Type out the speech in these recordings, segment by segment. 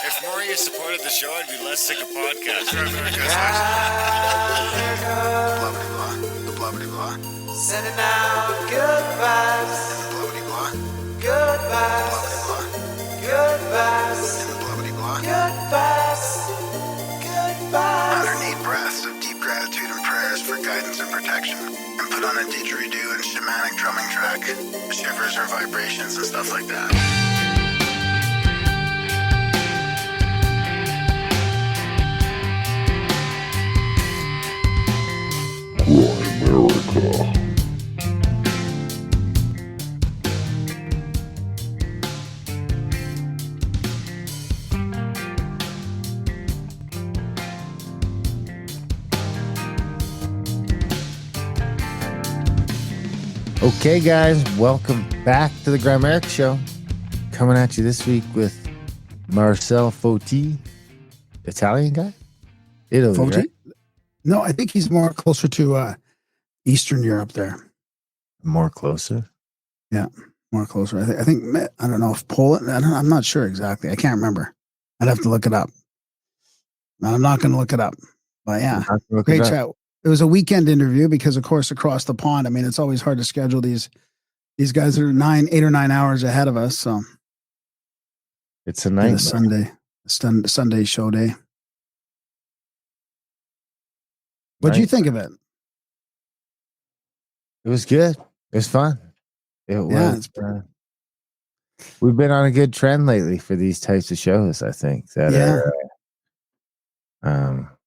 If more of you supported the show, I'd be less sick of podcasts. Blah, blah, blah, blah. Sending out good vibes. Blah, blah, blah. Good vibes. Blah, Good vibes. blah, blah. Good vibes. Good vibes. 108 breaths of deep gratitude and prayers for guidance and protection. And put on a didgeridoo and shamanic drumming track. Shivers or vibrations and stuff like that. Okay, guys, welcome back to the Grammaric Show. Coming at you this week with Marcell Foti, Italian guy? Italy, Foti? right? No, I think he's more closer to Eastern Europe there. More closer. More closer. I think I don't know if Poland. I'm not sure exactly. I can't remember. I'd have to look it up. I'm not going to look it up. But yeah, great chat. It was a weekend interview because, of course, across the pond. I mean, it's always hard to schedule these guys are 8 or 9 hours ahead of us. So It's a night. Sunday show day. What'd you think of it? It was good. It was fun. It was. We've been on a good trend lately for these types of shows, I think, that are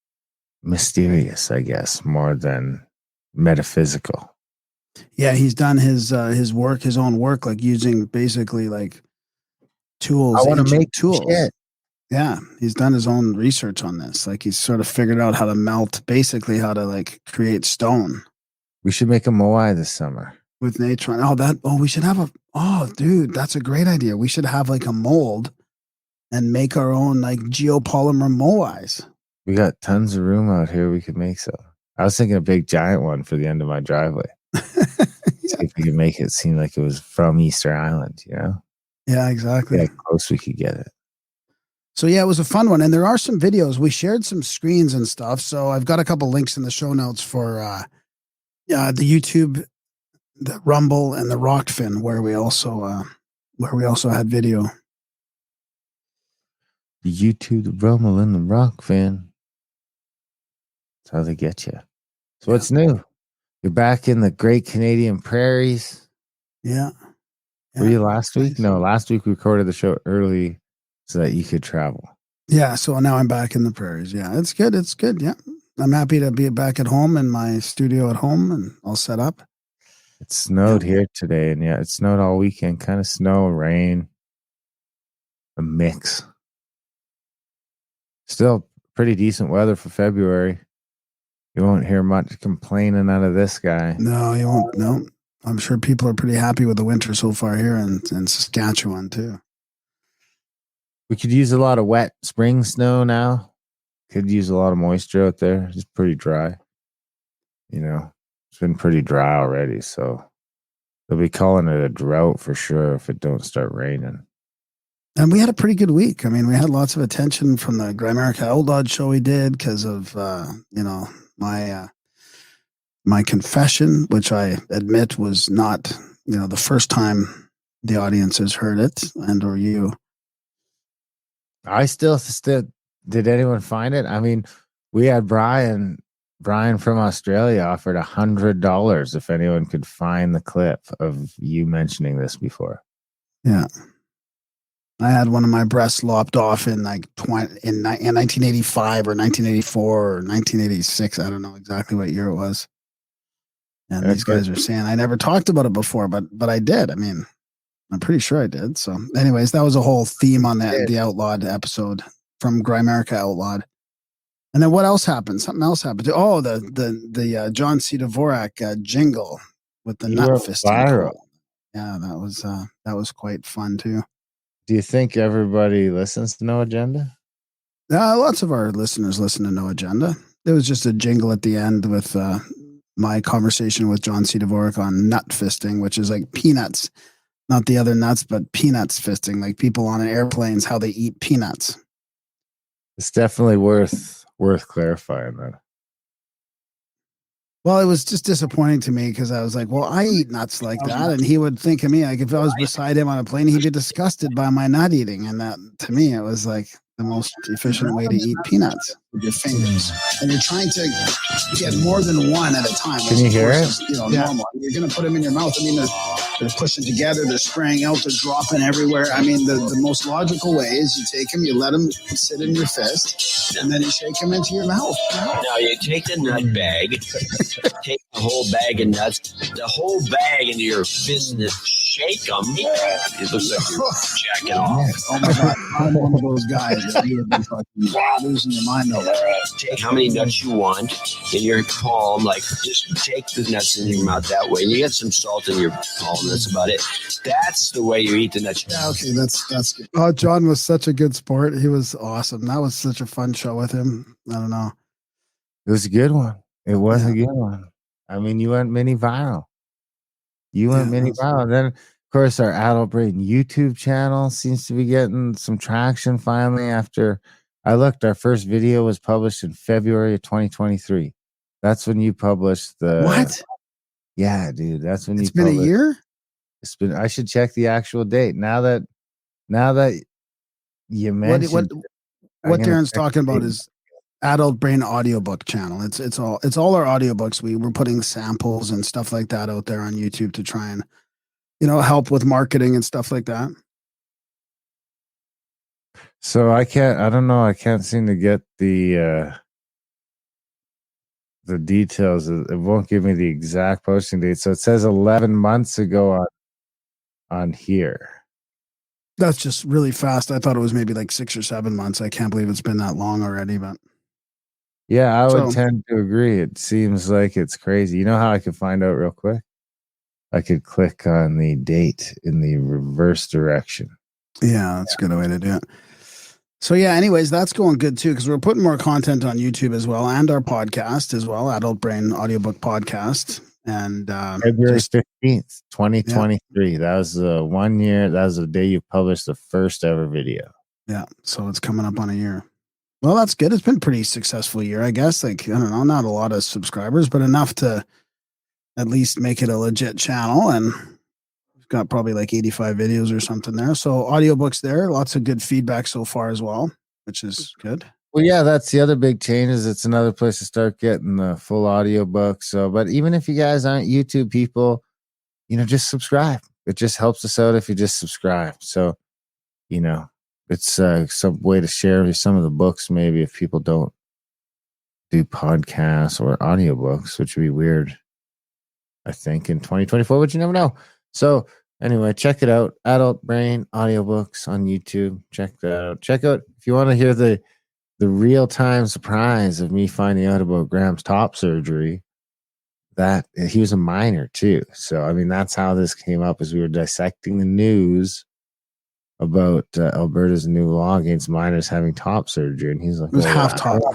mysterious, I guess, more than metaphysical. Yeah, he's done his own work, like using basically like tools. I want to make tools. Shit. Yeah, he's done his own research on this. Like he's sort of figured out how to melt, basically how to like create stone We should make a moai this summer. with Natron. We should have dude, that's a great idea. We should have like a mold and make our own like geopolymer moais. We got tons of room out here. We could make some. I was thinking a big giant one for the end of my driveway. See if we could make it seem like it was from Easter Island, you know? Yeah, exactly. Yeah, how close we could get it. So yeah, it was a fun one. And there are some videos. We shared some screens and stuff. So I've got a couple links in the show notes for the YouTube, the Rumble, and the Rockfin, where we also had video. The YouTube, the Rumble, and the Rock fan. That's how they get you. So what's new? You're back in the great Canadian prairies. Yeah. Were you last week? No, last week we recorded the show early so that you could travel. Yeah. So now I'm back in the prairies. Yeah, it's good. It's good. Yeah. I'm happy to be back at home in my studio at home and all set up. It snowed here today, and yeah, it snowed all weekend. Kind of snow, rain, a mix. Still pretty decent weather for February. You won't hear much complaining out of this guy. No, you won't. No, I'm sure people are pretty happy with the winter so far here in Saskatchewan too. We could use a lot of wet spring snow now. Could use a lot of moisture out there. It's pretty dry. You know, it's been pretty dry already, so they'll be calling it a drought for sure if it don't start raining. And we had a pretty good week. I mean, we had lots of attention from the Grammarica Outlawed show we did because of my confession, which I admit was not the first time the audience has heard it, and or you. I still did anyone find it? I mean, we had Brian from Australia offered $100 if anyone could find the clip of you mentioning this before. Yeah. I had one of my breasts lopped off in like in 1985 or 1984 or 1986. I don't know exactly what year it was. And these guys are saying I never talked about it before, but I did. I mean, I'm pretty sure I did. So anyways, that was a whole theme on the Outlawed episode from Grammarica Outlawed. And then what else happened? Something else happened. Oh, the John C. Dvorak jingle with the nut fisting. Yeah, that was quite fun too. Do you think everybody listens to No Agenda? Lots of our listeners listen to No Agenda. There was just a jingle at the end with my conversation with John C. Dvorak on nut fisting, which is like peanuts, not the other nuts, but peanuts fisting, like people on airplanes, how they eat peanuts. It's definitely worth clarifying that. Well, it was just disappointing to me because I was like, well, I eat nuts like that. And he would think of me like if I was beside him on a plane, he'd be disgusted by my nut eating. And that to me, it was like the most efficient way to eat peanuts with your fingers. And you're trying to get more than one at a time. Can you hear it? Normal. You're going to put them in your mouth. I mean, they're pushing together, they're spraying out, they're dropping everywhere. I mean, the most logical way is you take them, you let them sit in your fist, and then you shake them into your mouth. Now you take the nut bag, take the whole bag of nuts, the whole bag into your fist and shake them. It looks like you're jacking off. Oh my God, I'm one of those guys that you have been fucking losing your mind over. Take how many nuts you want in your palm, like just take the nuts in your mouth that way. And you get some salt in your palm, that's about it. That's the way you eat the nuts. Yeah, okay, that's good. Oh, John was such a good sport. He was awesome. That was such a fun show with him. I don't know. It was a good one. It was a good one. I mean, you went mini viral. Then, of course, our Adult Brain YouTube channel seems to be getting some traction finally. After I looked, our first video was published in February of 2023. That's when you published the what? Yeah, dude. That's when it's been a year. It's been. I should check the actual date. Now that you mentioned what Darren's talking about is Adult Brain audiobook channel. It's all our audiobooks. We're putting samples and stuff like that out there on YouTube to try and help with marketing and stuff like that. So I don't know. I can't seem to get the details. It won't give me the exact posting date. So it says 11 months ago on here. That's just really fast. I thought it was maybe like 6 or 7 months. I can't believe it's been that long already, but yeah, I would tend to agree. It seems like it's crazy. You know how I could find out real quick? I could click on the date in the reverse direction. Yeah, that's a good way to do it. So yeah, anyways, that's going good too, because we're putting more content on YouTube as well, and our podcast as well, Adult Brain Audiobook Podcast. And February 15th, 2023. Yeah. That was 1 year. That was the day you published the first ever video. Yeah, so it's coming up on a year. Well, that's good. It's been a pretty successful year, I guess. Like, I don't know, not a lot of subscribers, but enough to at least make it a legit channel. And we've got probably like 85 videos or something there. So audiobooks there, lots of good feedback so far as well, which is good. Well, yeah, that's the other big change is it's another place to start getting the full audiobook. So, but even if you guys aren't YouTube people, just subscribe. It just helps us out if you just subscribe. So, it's some way to share some of the books, maybe if people don't do podcasts or audiobooks, which would be weird, I think, in 2024, but you never know. So anyway, check it out. Adult Brain Audiobooks on YouTube. Check that out. Check out if you want to hear the real-time surprise of me finding out about Graham's top surgery, that he was a minor too. So, I mean, that's how this came up as we were dissecting the news about Alberta's new law against minors having top surgery. And he's like, it was half top. But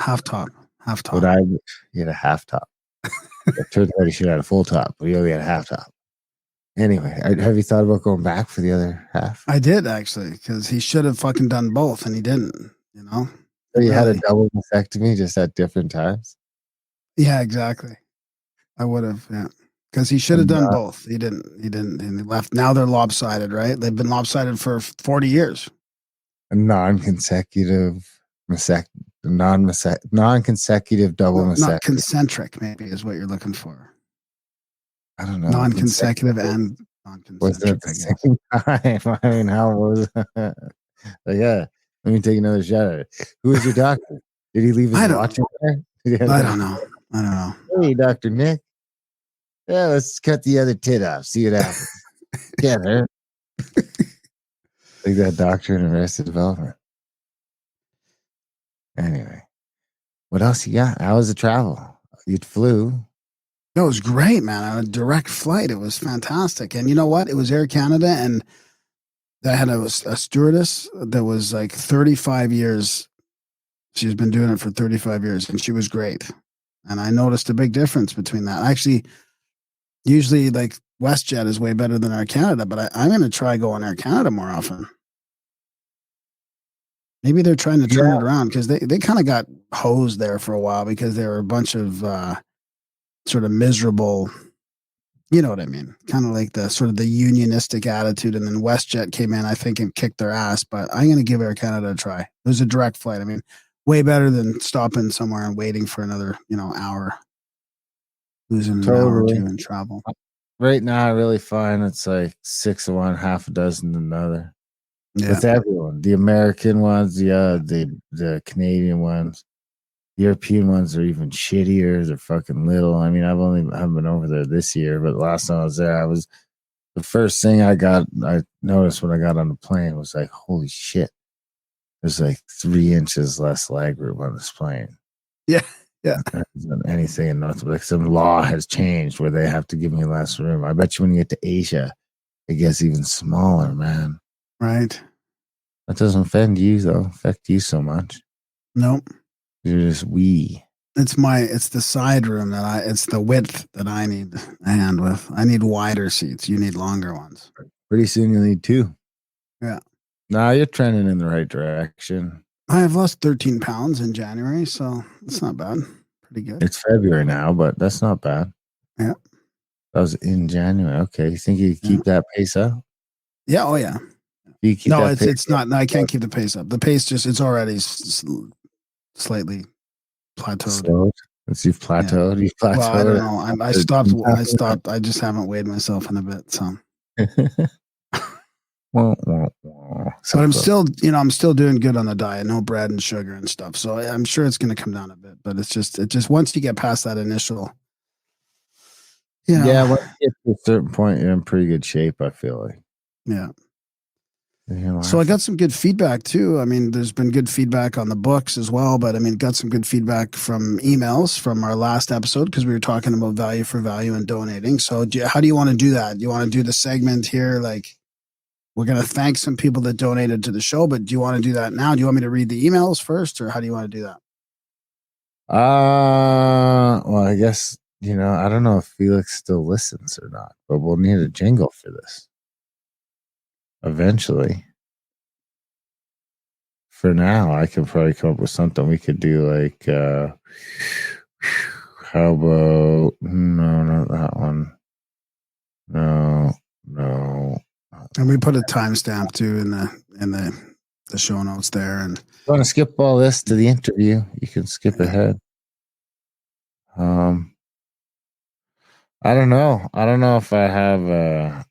he had a half top. It turned out he should have had a full top, but he only had a half top. Anyway, have you thought about going back for the other half? I did, actually, because he should have fucking done both, and he didn't, So you had a double mastectomy just at different times? Yeah, exactly. I would have, yeah. Because he should have done both. He didn't, and he left. Now they're lopsided, right? They've been lopsided for 40 years. A non-consecutive non-consecutive double mastectomy. Not concentric, maybe, is what you're looking for. I don't know. Non-consecutive and non-concentric. Was it at the same time? I mean, how was it? Yeah. Let me take another shot at it. Who was your doctor? Did he leave his watch in there? I don't know. Hey, Dr. Nick. Yeah, let's cut the other tit off. See what happens. Can't hurt. Like that doctor in Arrested Development. Anyway, what else you got? How was the travel? You flew. It was great, man. On a direct flight. It was fantastic. And you know what? It was Air Canada, and I had a stewardess that was like 35 years. She's been doing it for 35 years, and she was great. And I noticed a big difference between that. Actually, usually like WestJet is way better than Air Canada, but I'm going to try going Air Canada more often. Maybe they're trying to turn it around because they kind of got hosed there for a while because they were a bunch of sort of miserable, you know what I mean? Kind of like the sort of the unionistic attitude. And then WestJet came in, I think, and kicked their ass. But I'm going to give Air Canada a try. It was a direct flight. I mean, way better than stopping somewhere and waiting for another, hour. Losing an hour or two in travel. Right now, I really find it's like 6 of one, half a dozen another. Yeah. With everyone, the American ones, the Canadian ones, the European ones are even shittier. They're fucking little. I mean, haven't been over there this year, but last time I was there, the first thing I noticed when I got on the plane was like, holy shit, there's like 3 inches less leg room on this plane. Yeah. Yeah. Anything and nothing. Like some law has changed where they have to give me less room. I bet you when you get to Asia, it gets even smaller, man. Right. That doesn't affect you so much. Nope. You're just wee. It's the side room it's the width that I need a hand with. I need wider seats. You need longer ones. Pretty soon you'll need 2. Yeah. Nah, you're trending in the right direction. I have lost 13 pounds in January, so it's not bad. Pretty good. It's February now, but that's not bad. Yeah. That was in January. Okay. You think you keep that pace up? Yeah. Oh, yeah. No, it's not. No, I can't keep the pace up. The pace it's already slightly plateaued. Slowed? You've plateaued. Yeah. You've plateaued. Well, I don't know. I stopped. I just haven't weighed myself in a bit. So, but I'm still doing good on the diet. No bread and sugar and stuff. So I'm sure it's going to come down a bit. But it's just once you get past that initial. Yeah. Once you get to a certain point, you're in pretty good shape. I feel like. Yeah. So I got some good feedback too. I mean, there's been good feedback on the books as well, but I mean, got some good feedback from emails from our last episode because we were talking about value for value and donating. So how do you want to do that? Do you want to do the segment here? Like we're going to thank some people that donated to the show, but do you want to do that now? Do you want me to read the emails first or how do you want to do that? Well, I guess, I don't know if Felix still listens or not, but we'll need a jingle for this. Eventually. For now, I could probably come up with something we could do like how about no, not that one. No. And we put a timestamp too in the show notes there. And you want to skip all this to the interview, you can skip ahead. I don't know. I don't know if I have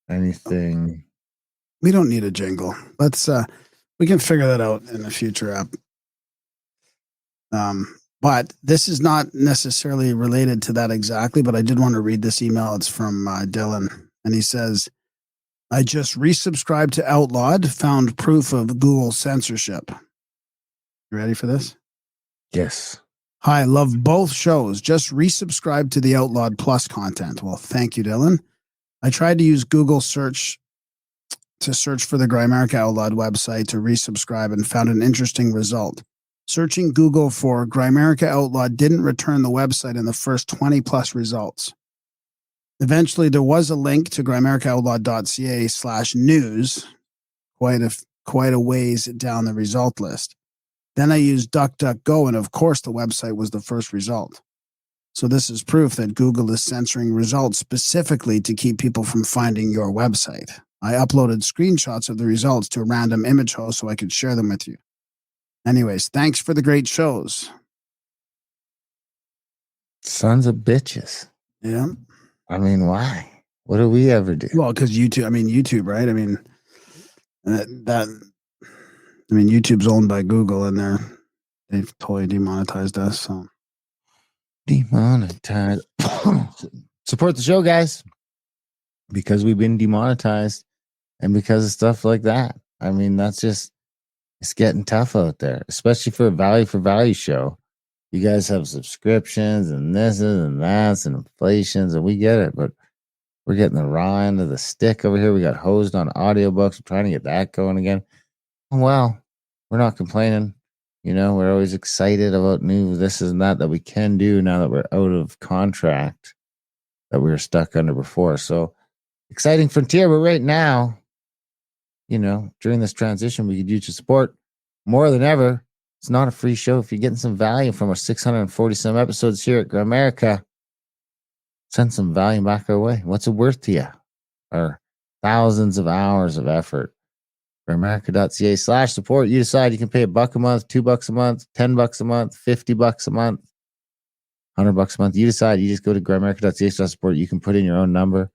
anything. We don't need a jingle. Let's we can figure that out in a future app. But this is not necessarily related to that exactly, but I did want to read this email. It's from Dylan. And he says, I just resubscribed to Outlawed, found proof of Google censorship. You ready for this? Yes. Hi, love both shows. Just resubscribed to the Outlawed Plus content. Well, thank you, Dylan. I tried to use Google search for the Grimerica Outlawed website to resubscribe and found an interesting result. Searching Google for Grimerica Outlawed didn't return the website in the first 20 plus results. Eventually, there was a link to grimericaoutlawed.ca/news, quite a ways down the result list. Then I used DuckDuckGo, and of course, the website was the first result. So this is proof that Google is censoring results specifically to keep people from finding your website. I uploaded screenshots of the results to a random image host so I could share them with you. Anyways, thanks for the great shows. Sons of bitches. Yeah. I mean, why? What do we ever do? Well, because YouTube, right? I mean, YouTube's owned by Google and they've totally demonetized us. So demonetized. Support the show, guys, because we've been demonetized and because of stuff like that. I mean, it's getting tough out there, especially for a value for value show. You guys have subscriptions and this and that and inflations, and we get it, but we're getting the raw end of the stick over here. We got hosed on audiobooks. We're trying to get that going again. Well, we're not complaining. We're always excited about new this and that we can do now that we're out of contract that we were stuck under before. So exciting frontier. But right now, during this transition, we could use your support more than ever. It's not a free show. If you're getting some value from our 640 some episodes here at Gramerica, send some value back our way. What's it worth to you? Our thousands of hours of effort. Gramerica.ca/support. You decide. You can pay $1 a month, $2 a month, $10 a month, $50 a month, $100 a month. You decide. You just go to Gramerica.ca/support. You can put in your own number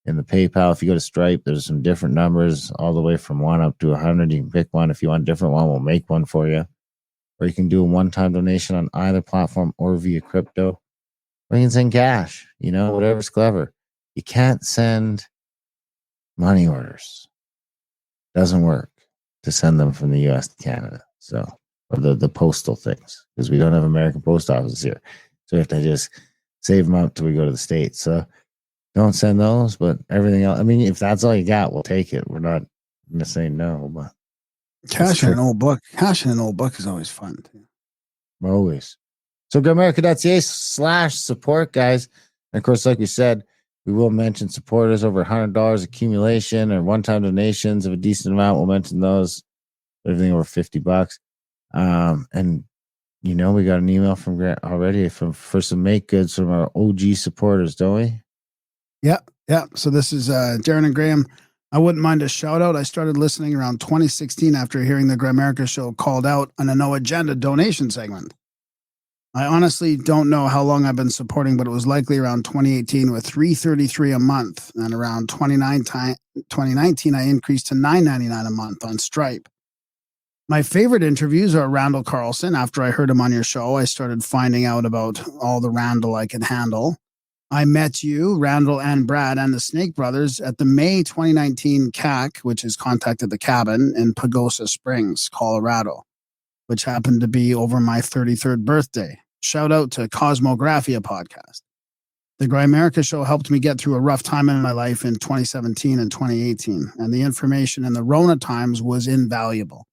in the PayPal. If you go to Stripe, there's some different numbers all the way from 1 up to 100. You can pick one. If you want a different one, we'll make one for you. Or you can do a one-time donation on either platform or via crypto. Or you can send cash, whatever's clever. You can't send money orders. Doesn't work to send them from the US to Canada. So, or the postal things, because we don't have American post offices here. So we have to just save them up till we go to the States. So don't send those, but everything else. I mean, if that's all you got, we'll take it. We're not going to say no, but cash in an old book. Cash in an old book is always fun too. Always. So Gramerica.ca/support, guys. And of course, like we said, we will mention supporters over $100 accumulation or one-time donations of a decent amount. We'll mention those. Everything over $50. And we got an email from Grant already for some make goods from our OG supporters, don't we? Yeah. So this is Darren and Graham. I wouldn't mind a shout out. I started listening around 2016 after hearing the Gramerica show called out on a no agenda donation segment. I honestly don't know how long I've been supporting, but it was likely around 2018 with $3.33 a month, and around 2019 I increased to $9.99 a month on Stripe. My favorite interviews are Randall Carlson. After I heard him on your show, I started finding out about all the Randall I could handle. I met you, Randall and Brad, and the Snake Brothers at the May 2019 CAC, which is Contact at the Cabin in Pagosa Springs, Colorado, which happened to be over my 33rd birthday. Shout out to Cosmographia podcast. The Grimerica show helped me get through a rough time in my life in 2017 and 2018, and the information in the Rona times was invaluable.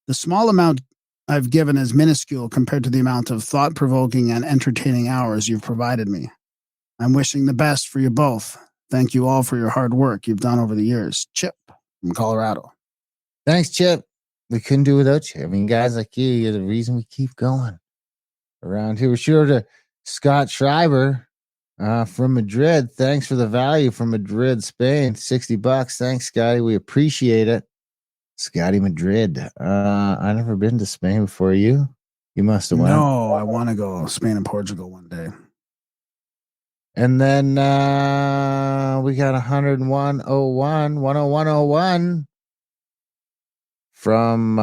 The small amount I've given is minuscule compared to the amount of thought-provoking and entertaining hours you've provided me. I'm wishing the best for you both. Thank you all for your hard work you've done over the years. Chip from Colorado. Thanks, Chip. We couldn't do without you. I mean, guys like you're the reason we keep going around here. We're sure to Scott Schreiber from Madrid. Thanks for the value from Madrid, Spain. $60. Thanks, Scotty. We appreciate it. Scotty Madrid. I never been to Spain before. You must have went. No, I want to go Spain and Portugal one day. And then we got 101.01 from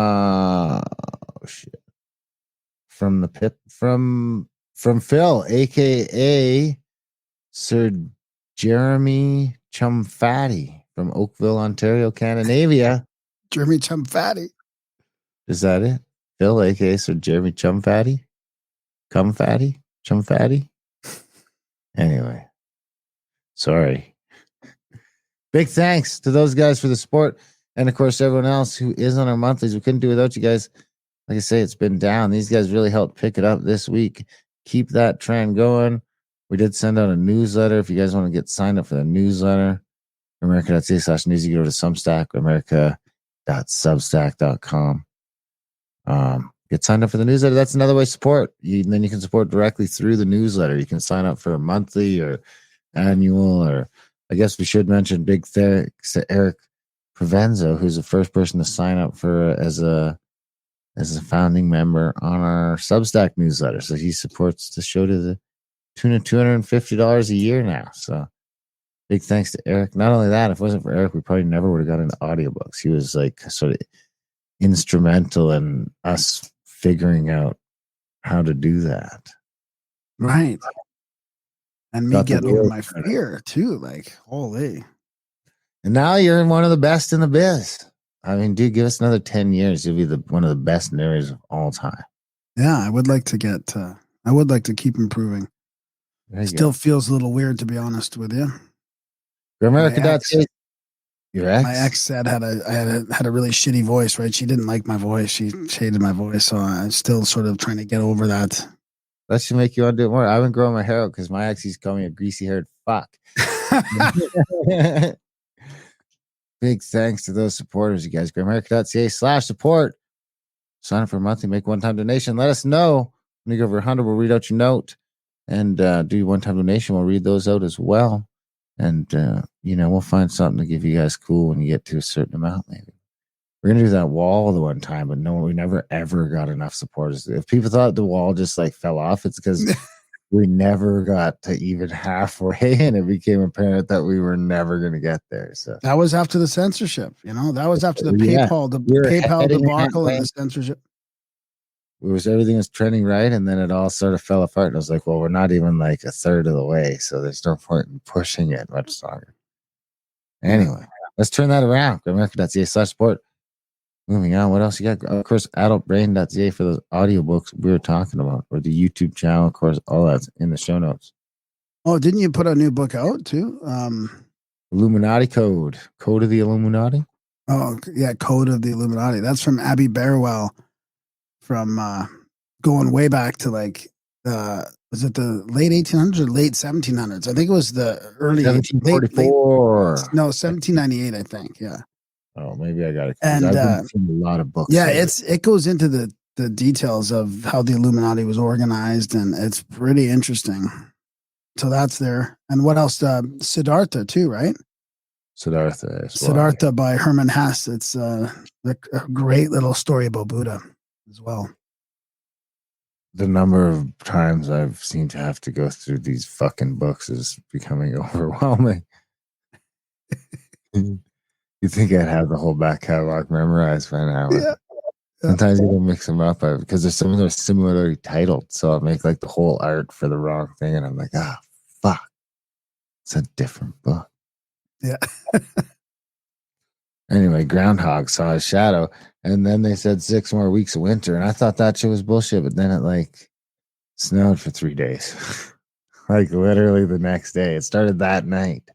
from the pit from Phil, aka Sir Jeremy Chumfatty from Oakville, Ontario, Scandinavia. Jeremy Chumfatty. Is that it? Phil, aka Sir Jeremy Chumfatty? Chumfatty? Anyway, sorry. Big thanks to those guys for the support. And of course, everyone else who is on our monthlies. We couldn't do without you guys. Like I say, it's been down. These guys really helped pick it up this week. Keep that trend going. We did send out a newsletter. If you guys want to get signed up for the newsletter, America.ca/news, you go to Substack, America.substack.com. Get signed up for the newsletter. That's another way to support. Then you can support directly through the newsletter. You can sign up for a monthly or annual, or I guess we should mention big thanks to Eric Provenzo, who's the first person to sign up for as a founding member on our Substack newsletter. So he supports the show to the tune of $250 a year now. So big thanks to Eric. Not only that, if it wasn't for Eric, we probably never would have got into audiobooks. He was like sort of instrumental in us figuring out how to do that. Right. And me getting over my fear too. Like, holy. And now you're one of the best in the biz. I mean, dude, give us another 10 years. You'll be one of the best narrators of all time. Yeah, I would like to keep improving. Still feels a little weird, to be honest with you. Gramerica.ca. Your ex? My ex said I had a really shitty voice, right? She didn't like my voice. She hated my voice. So I'm still sort of trying to get over that. That should make you want to do it more. I've been growing my hair out because my ex used to call me a greasy haired fuck. big thanks to those supporters, you guys. Grimerica.ca/support. Sign up for a monthly, make one-time donation. Let us know. When you go over 100, we'll read out your note. And do your one-time donation. We'll read those out as well. And, we'll find something to give you guys cool when you get to a certain amount, maybe. We're going to do that wall the one time, but no, we never, ever got enough supporters. If people thought the wall just like fell off, it's because we never got to even halfway, and it became apparent that we were never going to get there. So that was after the censorship, that was after the PayPal debacle and the censorship. Everything was trending right, and then it all sort of fell apart. And I was like, well, we're not even like a third of the way, so there's no point in pushing it much longer. Anyway, let's turn that around. Grimerica.ca/support. Moving on, what else you got? Of course, adultbrain.ca for those audiobooks we were talking about, or the YouTube channel, of course, all that's in the show notes. Oh, didn't you put a new book out too? Illuminati Code of the Illuminati. Oh, yeah, Code of the Illuminati. That's from Abby Barwell, from going way back to like, was it the late 1800s or late 1700s? I think it was the early 1744. 1798, I think. Yeah. Oh, maybe I got it. And I've seen a lot of books. Yeah, it goes into the details of how the Illuminati was organized, and it's pretty interesting. So that's there. And what else? Siddhartha too, right? Siddhartha by Herman Hesse. It's a great little story about Buddha as well. The number of times I've seen to have to go through these fucking books is becoming overwhelming. You think I'd have the whole back catalog memorized by now? Yeah. Sometimes you don't mix them up because there's some of them are similarly titled. So I'll make like the whole art for the wrong thing, and I'm like, fuck, it's a different book. Yeah. Anyway, Groundhog saw his shadow, and then they said 6 more weeks of winter, and I thought that shit was bullshit. But then it like snowed for 3 days, like literally the next day. It started that night. It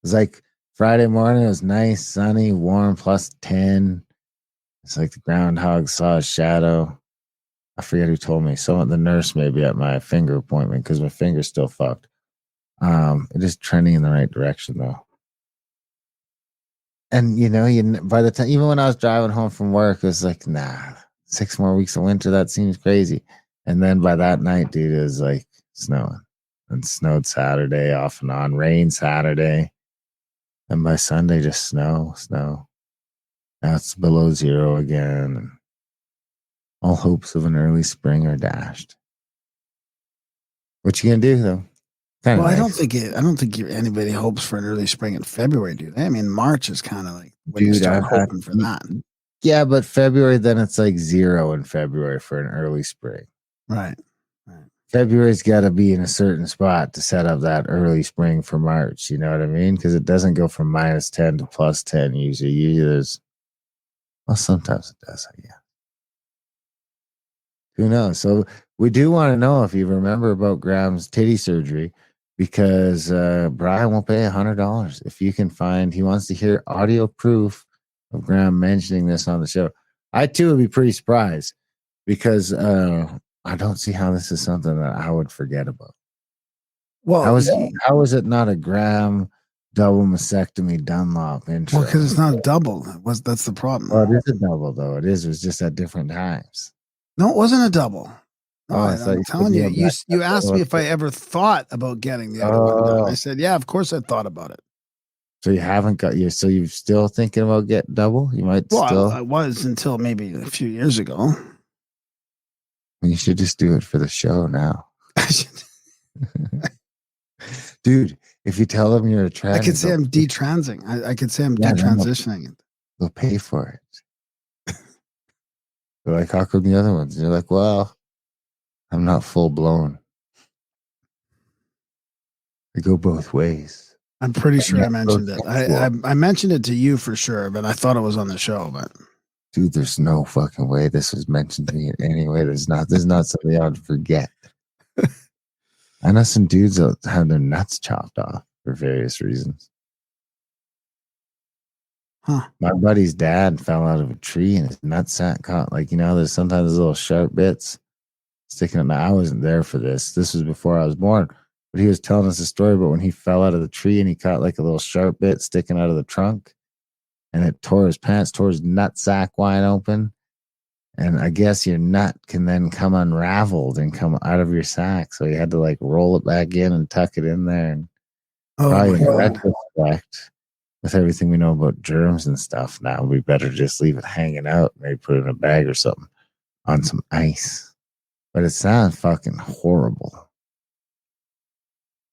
was like Friday morning. It was nice, sunny, warm, plus 10. It's like the groundhog saw a shadow. I forget who told me. The nurse maybe at my finger appointment, because my finger's still fucked. It is trending in the right direction though. And by the time, even when I was driving home from work, it was like, 6 more weeks of winter. That seems crazy. And then by that night, dude, it was like snowing, and snowed Saturday off and on, rain Saturday. And by Sunday, just snow. Now it's below 0 again. And all hopes of an early spring are dashed. What you gonna do though? Well, nice. I don't think anybody hopes for an early spring in February, do they? I mean, March is kind of like when you start hoping for that. Yeah, but February, then it's like 0 in February for an early spring. Right. February's got to be in a certain spot to set up that early spring for March. You know what I mean? Because it doesn't go from -10 to +10 usually. Usually there's, well, sometimes it does, I guess. Who knows? So we do want to know if you remember about Graham's titty surgery, because Brian will pay $100 if you can find. He wants to hear audio proof of Graham mentioning this on the show. I too would be pretty surprised, because I don't see how this is something that I would forget about. Well, how is it not a Graham double mastectomy Dunlop intro? Well, because it's not a double. That's the problem. Well, it is a double though. It was just at different times. No, it wasn't a double. No, I'm telling you. You asked me if I ever thought about getting the other one done. I said, yeah, of course I thought about it. So you haven't got you. So you're still thinking about getting double? You might still. I was until maybe a few years ago. You should just do it for the show now. Dude, if you tell them you're a trans, I could say I'm detransing. I could say I'm detransitioning. They'll pay for it. They're like, how come the other ones? You're like, well, I'm not full blown. I go both ways. I'm pretty sure I mentioned it. I mentioned it to you for sure, but I thought it was on the show. But dude, there's no fucking way this was mentioned to me in any way. There's not something I would forget. I know some dudes that have their nuts chopped off for various reasons. Huh. My buddy's dad fell out of a tree and his nutsack caught, there's sometimes those little sharp bits sticking up. Now, I wasn't there for this. This was before I was born. But he was telling us a story about when he fell out of the tree and he caught like a little sharp bit sticking out of the trunk, and it tore his pants, tore his nut sack wide open. And I guess your nut can then come unraveled and come out of your sack. So he had to like roll it back in and tuck it in there. And probably in retrospect, with everything we know about germs and stuff, now we better just leave it hanging out, maybe put it in a bag or something on some ice. But it sounds fucking horrible.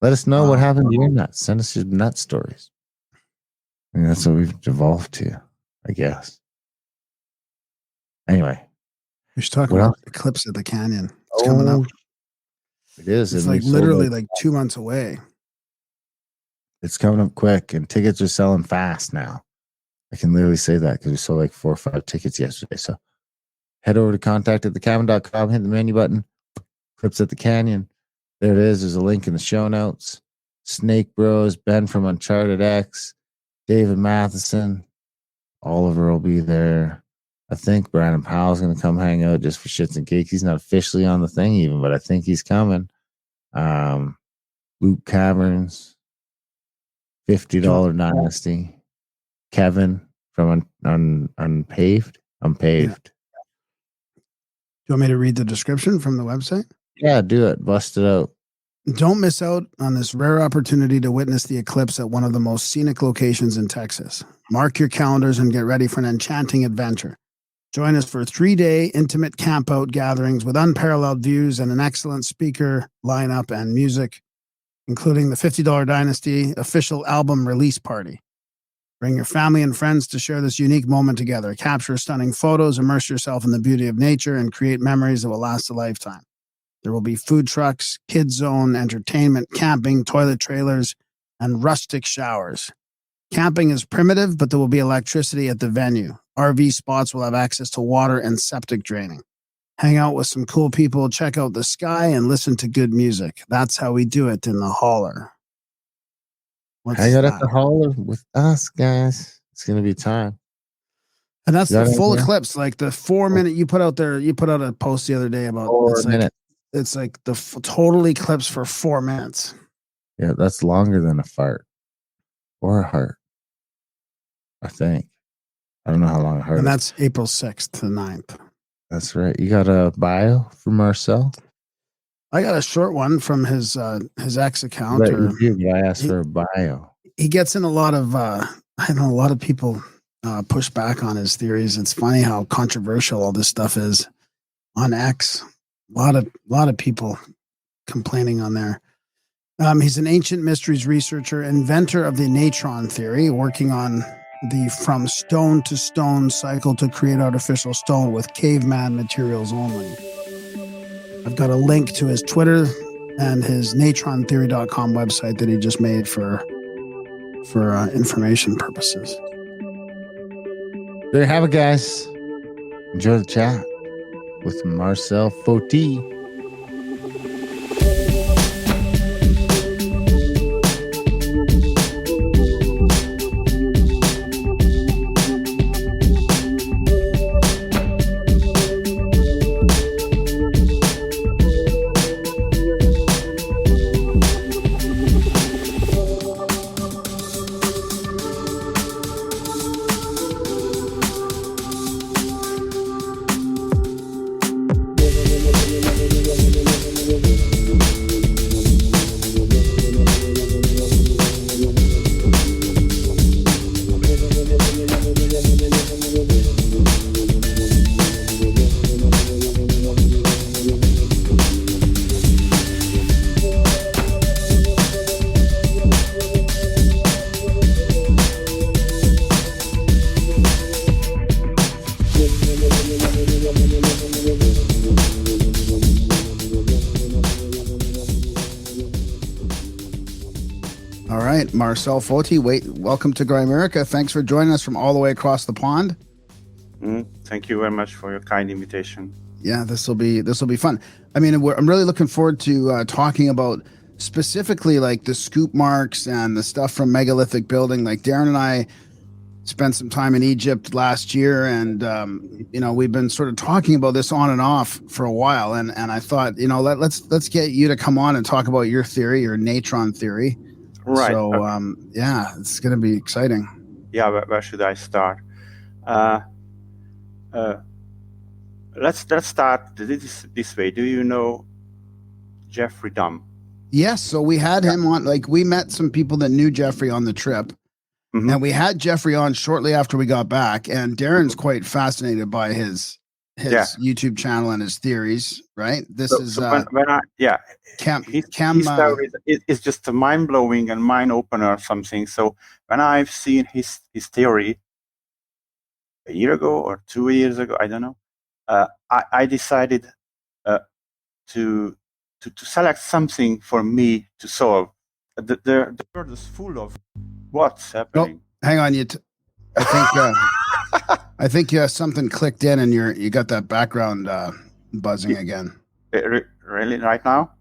Let us know what happened to your nuts. Send us your nut stories. I mean, that's what we've devolved to, I guess. Anyway. We should talk about Eclipse at the Canyon. It's coming up. It is. It's like literally like 2 months away. It's coming up quick, and tickets are selling fast now. I can literally say that because we sold like 4 or 5 tickets yesterday. So head over to contact@thecavern.com, hit the menu button, Eclipse at the Canyon. There it is. There's a link in the show notes. Snake Bros, Ben from Uncharted X, David Matheson, Oliver will be there. I think Brandon Powell's going to come hang out just for shits and gigs. He's not officially on the thing even, but I think he's coming. Luke Caverns, $50 Dynasty. Kevin from Unpaved. Yeah. Do you want me to read the description from the website? Yeah, do it. Bust it out. Don't miss out on this rare opportunity to witness the eclipse at one of the most scenic locations in Texas. Mark your calendars and get ready for an enchanting adventure. Join us for 3-day intimate campout gatherings with unparalleled views and an excellent speaker lineup and music, including the $50 Dynasty official album release party. Bring your family and friends to share this unique moment together. Capture stunning photos, immerse yourself in the beauty of nature, and create memories that will last a lifetime. There will be food trucks, kids zone, entertainment, camping, toilet trailers, and rustic showers. Camping is primitive, but there will be electricity at the venue. RV spots will have access to water and septic draining. Hang out with some cool people, check out the sky, and listen to good music. That's how we do it in the holler. Hang out at the holler with us, guys. It's going to be time. And that's the full eclipse. Like the 4 minute you put out there, you put out a post the other day about 4 minutes. It's like the total eclipse for 4 minutes. Yeah, that's longer than a fart or a heart, I think. I don't know how long a heart is. And that's April 6th to 9th. That's right. You got a bio for Marcell? I got a short one from his ex account. I asked for a bio. He gets in a lot of I know a lot of people push back on his theories. It's funny how controversial all this stuff is on X. A lot of people complaining on there. He's an ancient mysteries researcher, inventor of the Natron theory, working on the from stone to stone cycle to create artificial stone with caveman materials only. I've got a link to his Twitter and his natrontheory.com website that he just made for information purposes. There you have it, guys. Enjoy the chat with Marcell Foti. Marcell Foti, welcome to Grimerica. Thanks for joining us from all the way across the pond. Thank you very much for your kind invitation. Yeah, this will be fun. I mean, I'm really looking forward to talking about specifically like the scoop marks and the stuff from Megalithic building. Like Darren and I spent some time in Egypt last year, and we've been sort of talking about this on and off for a while, and I thought, let's get you to come on and talk about your theory, your Natron theory. Right. So okay. it's going to be exciting. Yeah, where should I start? Let's start this way. Do you know Jeffrey Dahmer? Yes. So we had him on. Like, we met some people that knew Jeffrey on the trip. Mm-hmm. And we had Jeffrey on shortly after we got back, and Darren's quite fascinated by his YouTube channel and his theories. Right? This is when I his story is just a mind blowing and mind opener or something. So when I've seen his theory a year ago or 2 years ago, I don't know, I decided to select something for me to solve. The world is full of what's happening. Oh, hang on, I think I think you have something clicked in, and you got that background buzzing again. Really, right now?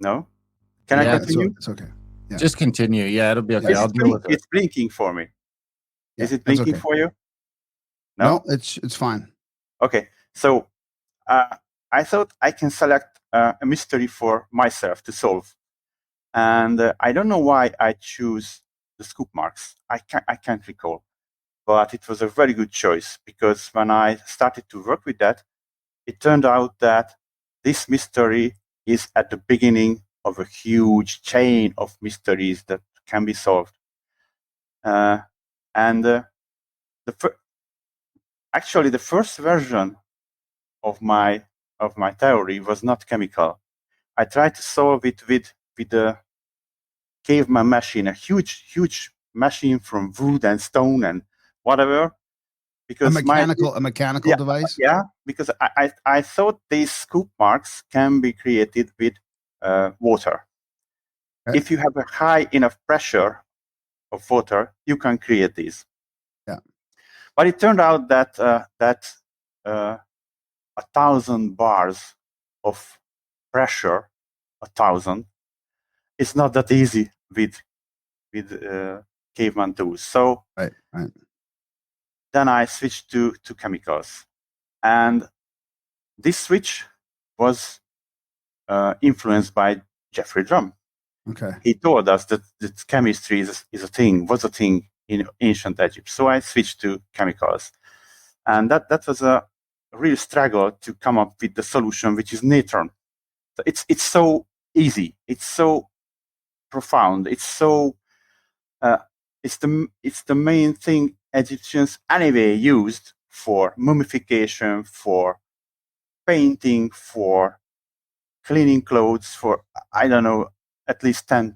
No. Can I continue? It's okay. Yeah. Just continue. Yeah, it'll be okay. I'll deal with it. It's blinking for me. Yeah, is it blinking for you? No, it's fine. Okay, so I thought I can select a mystery for myself to solve. And I don't know why I choose the scoop marks. I can't recall, but it was a very good choice, because when I started to work with that, it turned out that this mystery is at the beginning of a huge chain of mysteries that can be solved. Actually, the first version of my theory was not chemical. I tried to solve it with a caveman machine, a huge machine from wood and stone and whatever. Because a mechanical device. Yeah, because I thought these scoop marks can be created with water. Okay. If you have a high enough pressure of water, you can create these. Yeah. But it turned out that 1,000 bars of pressure, 1,000, it's not that easy with caveman tools. So right. Then I switched to chemicals, and this switch was influenced by Jeffrey Dahmer. Okay. He told us that chemistry was a thing in ancient Egypt. So I switched to chemicals, and that was a real struggle to come up with the solution, which is Natron. So it's so easy. It's so profound. It's so it's the main thing Egyptians anyway used for mummification, for painting, for cleaning clothes, for I don't know, at least 10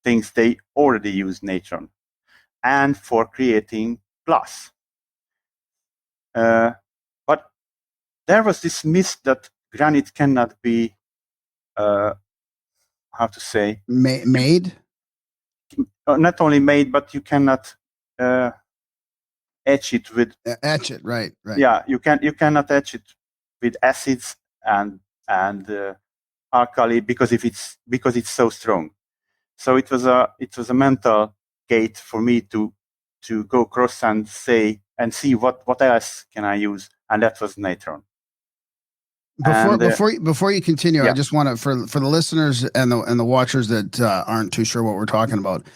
things they already use Natron, and for creating glass. But there was this myth that granite cannot be how to say made. Not only made, but you cannot etch it with right. Yeah, you cannot etch it with acids and alkali because it's so strong. So it was a mental gate for me to go across and see what else can I use, and that was Natron. Before you continue, I just want to for the listeners and the watchers that aren't too sure what we're talking about,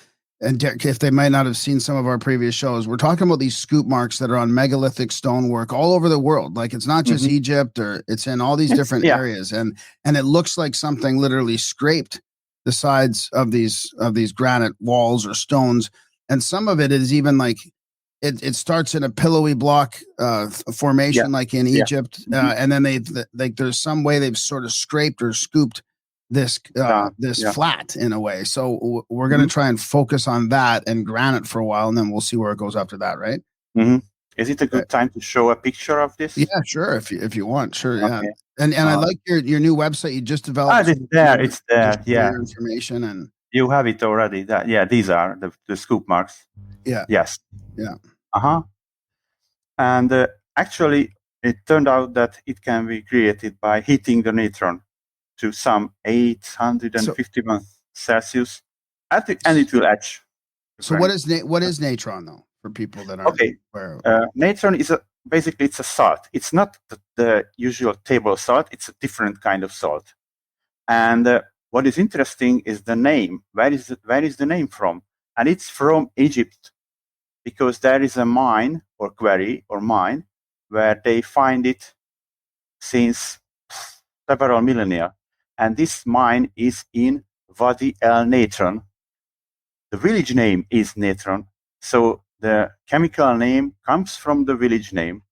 and if they might not have seen some of our previous shows, we're talking about these scoop marks that are on megalithic stonework all over the world. Like, it's not just Egypt, or it's in all these different areas, and it looks like something literally scraped the sides of these granite walls or stones, and some of it is even like it starts in a pillowy block formation, like in Egypt, and then there's some way they've sort of scraped or scooped this flat in a way. So we're going to try and focus on that and granite for a while, and then we'll see where it goes after that, right? Is it a good time to show a picture of this? Yeah, sure. If you want, sure. Yeah. Okay. And I like your new website you just developed. It's there. Yeah. Information, and you have it already. These are the scoop marks. Yeah. Yes. Yeah. And actually, it turned out that it can be created by heating the natron to some 851 Celsius, and it will etch. So what is natron though for people that aren't aware of? Natron is basically it's a salt. It's not the usual table salt. It's a different kind of salt. And what is interesting is the name. Where is the name from? And it's from Egypt, because there is a mine or quarry or mine where they find it since several millennia. And this mine is in Wadi El Natron. The village name is Natron. So the chemical name comes from the village name.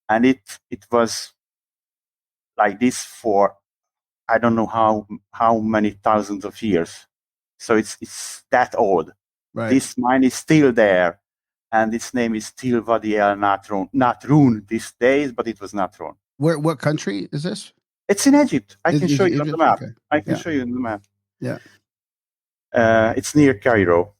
And it was like this for, I don't know how many thousands of years. So it's that old. Right. This mine is still there. And its name is still Wadi El Natron these days, but it was Natron. What country is this? It's in Egypt. I can show you on the map. Okay. I can show you on the map. Yeah. It's near Cairo.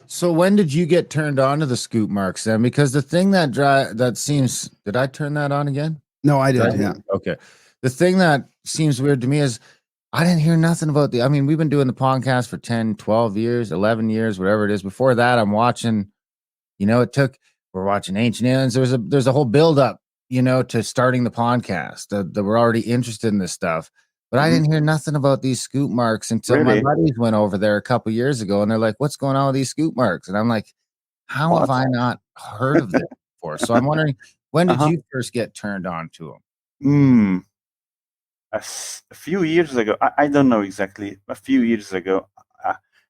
So when did you get turned on to the scoop marks then? Because the thing that seems, did I turn that on again? No, I did. Yeah. Okay. The thing that seems weird to me is I didn't hear nothing about I mean, we've been doing the podcast for 10, 12 years, 11 years, whatever it is. Before that, I'm watching, we're watching Ancient Aliens. There's a whole build up, to starting the podcast that we're already interested in this stuff. But I didn't hear nothing about these scoop marks until my buddies went over there a couple years ago, and they're like, "What's going on with these scoop marks?" And I'm like, "How have I not heard of this before?" So I'm wondering, when did you first get turned on to them? A few years ago. I don't know exactly. A few years ago,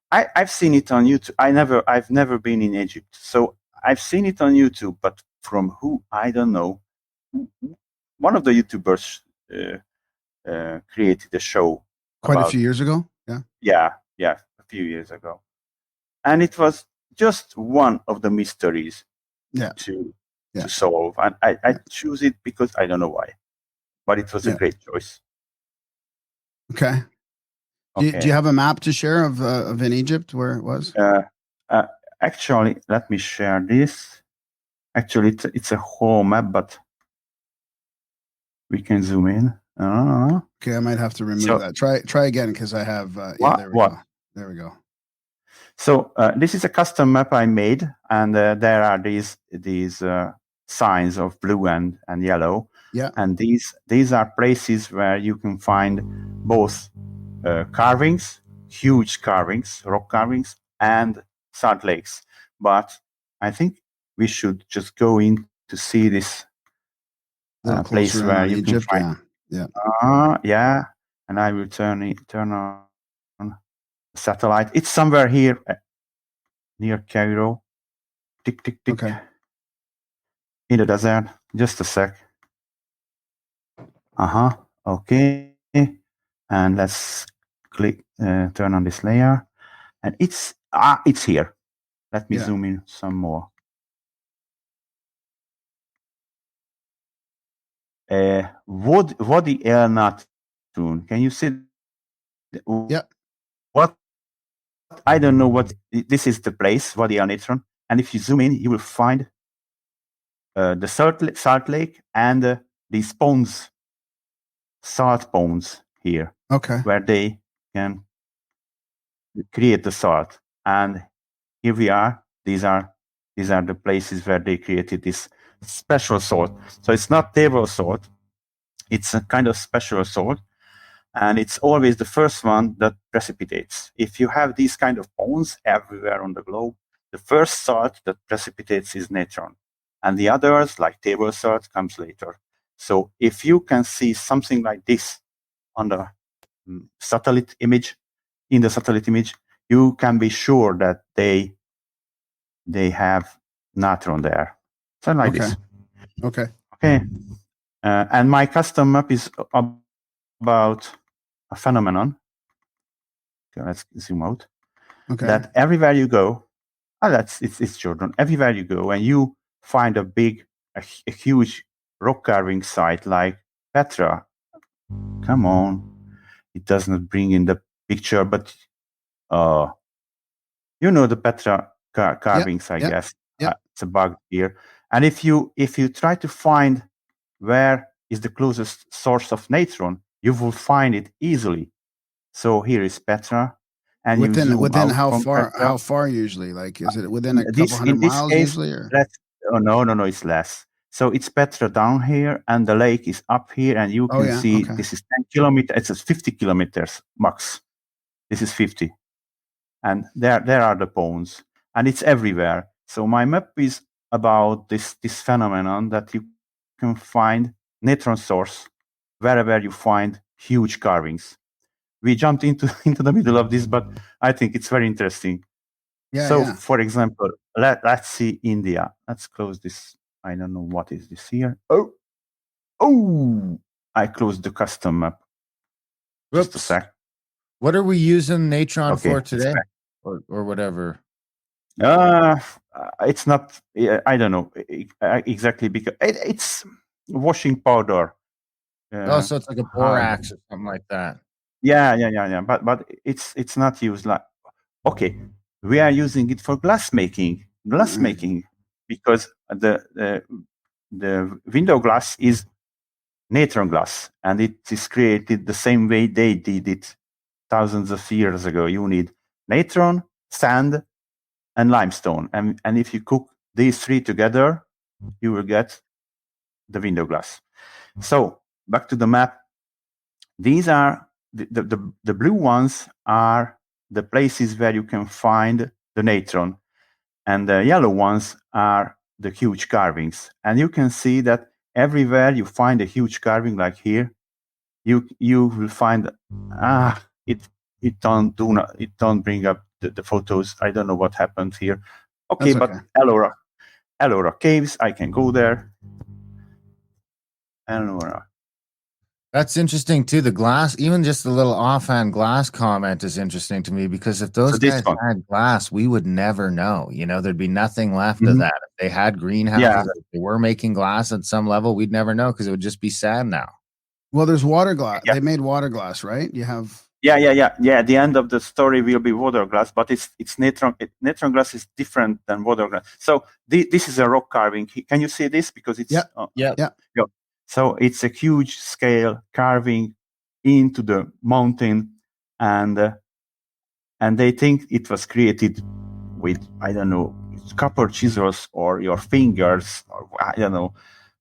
I've seen it on YouTube. I've never been in Egypt, so I've seen it on YouTube. But from who, I don't know. One of the YouTubers created a show quite a few years ago. Yeah, a few years ago, and it was just one of the mysteries to solve. And I choose it because I don't know why, but it was a great choice. Okay. Do you have a map to share of in Egypt where it was? Actually, let me share this. Actually, it's a whole map, but we can zoom in. Okay, I might have to remove that. Try again, because I have. There we go. There we go. So this is a custom map I made, and there are these signs of blue and yellow. Yeah. And these are places where you can find both carvings, huge carvings, rock carvings, and salt lakes. But I think we should just go in to see this place where you can find. Yeah. And I will turn on the satellite. It's somewhere here near Cairo. Tick, tick, tick. Okay. In the desert. Just a sec. Okay. And let's click, turn on this layer. And it's here. Let me zoom in some more. Wadi El Natron. Can you see? Yeah. What? I don't know what. This is the place, Wadi El Natron. And if you zoom in, you will find the salt lake and these ponds, salt ponds here. Okay. Where they can create the salt. And here we are. These are the places where they created this special salt. So it's not table salt. It's a kind of special salt. And it's always the first one that precipitates. If you have these kind of ponds everywhere on the globe, the first salt that precipitates is natron. And the others, like table salt, comes later. So if you can see something like this on the satellite image, you can be sure that they have natron there. So like this. Okay. And my custom map is about a phenomenon. Okay, let's zoom out. Okay. That everywhere you go, it's Jordan. Everywhere you go and you find a huge rock carving site like Petra. Come on. It does not bring in the picture, but the Petra carvings, I guess. It's a bug here. And if you try to find where is the closest source of natron, you will find it easily. So here is Petra. and you zoom within out how from far? Petra. How far usually? Like, is it within a couple This hundred in this miles case, usually? Or? no, it's less. So it's Petra down here, and the lake is up here, and you can see this is 10 kilometers. It's 50 kilometers max. This is 50, and there are the ponds, and it's everywhere. So my map is about this phenomenon that you can find Natron source wherever you find huge carvings. We jumped into the middle of this, but I think it's very interesting. For example, let's see India. Let's close this. I don't know what is this here. Oh! I closed the custom map. Just a sec. What are we using Natron for today, or whatever? It's not. I don't know exactly, because it's washing powder. So it's like a borax or something like that. Yeah. But it's not used like. Okay, we are using it for glass making. Because the window glass is Natron glass, and it is created the same way they did it thousands of years ago. You need natron, sand, and limestone, and if you cook these three together, you will get the window glass. So back to the map. These are the blue ones are the places where you can find the natron, and the yellow ones are the huge carvings. And you can see that everywhere you find a huge carving, like here, you will find it don't bring up the photos. I don't know what happened here. Okay, but Ellora Caves, I can go there. Ellora. That's interesting too. The glass, even just the little offhand glass comment is interesting to me, because if those guys had glass, we would never know. There'd be nothing left of that. If they had greenhouses, if they were making glass at some level, we'd never know, because it would just be sand now. Well, there's water glass. Yeah. They made water glass, right? You have. Yeah. The end of the story will be water glass, but it's natron. Natron glass is different than water glass. So this is a rock carving. Can you see this? Because it's yeah. So it's a huge scale carving into the mountain, and they think it was created with, I don't know, copper chisels or your fingers, or I don't know.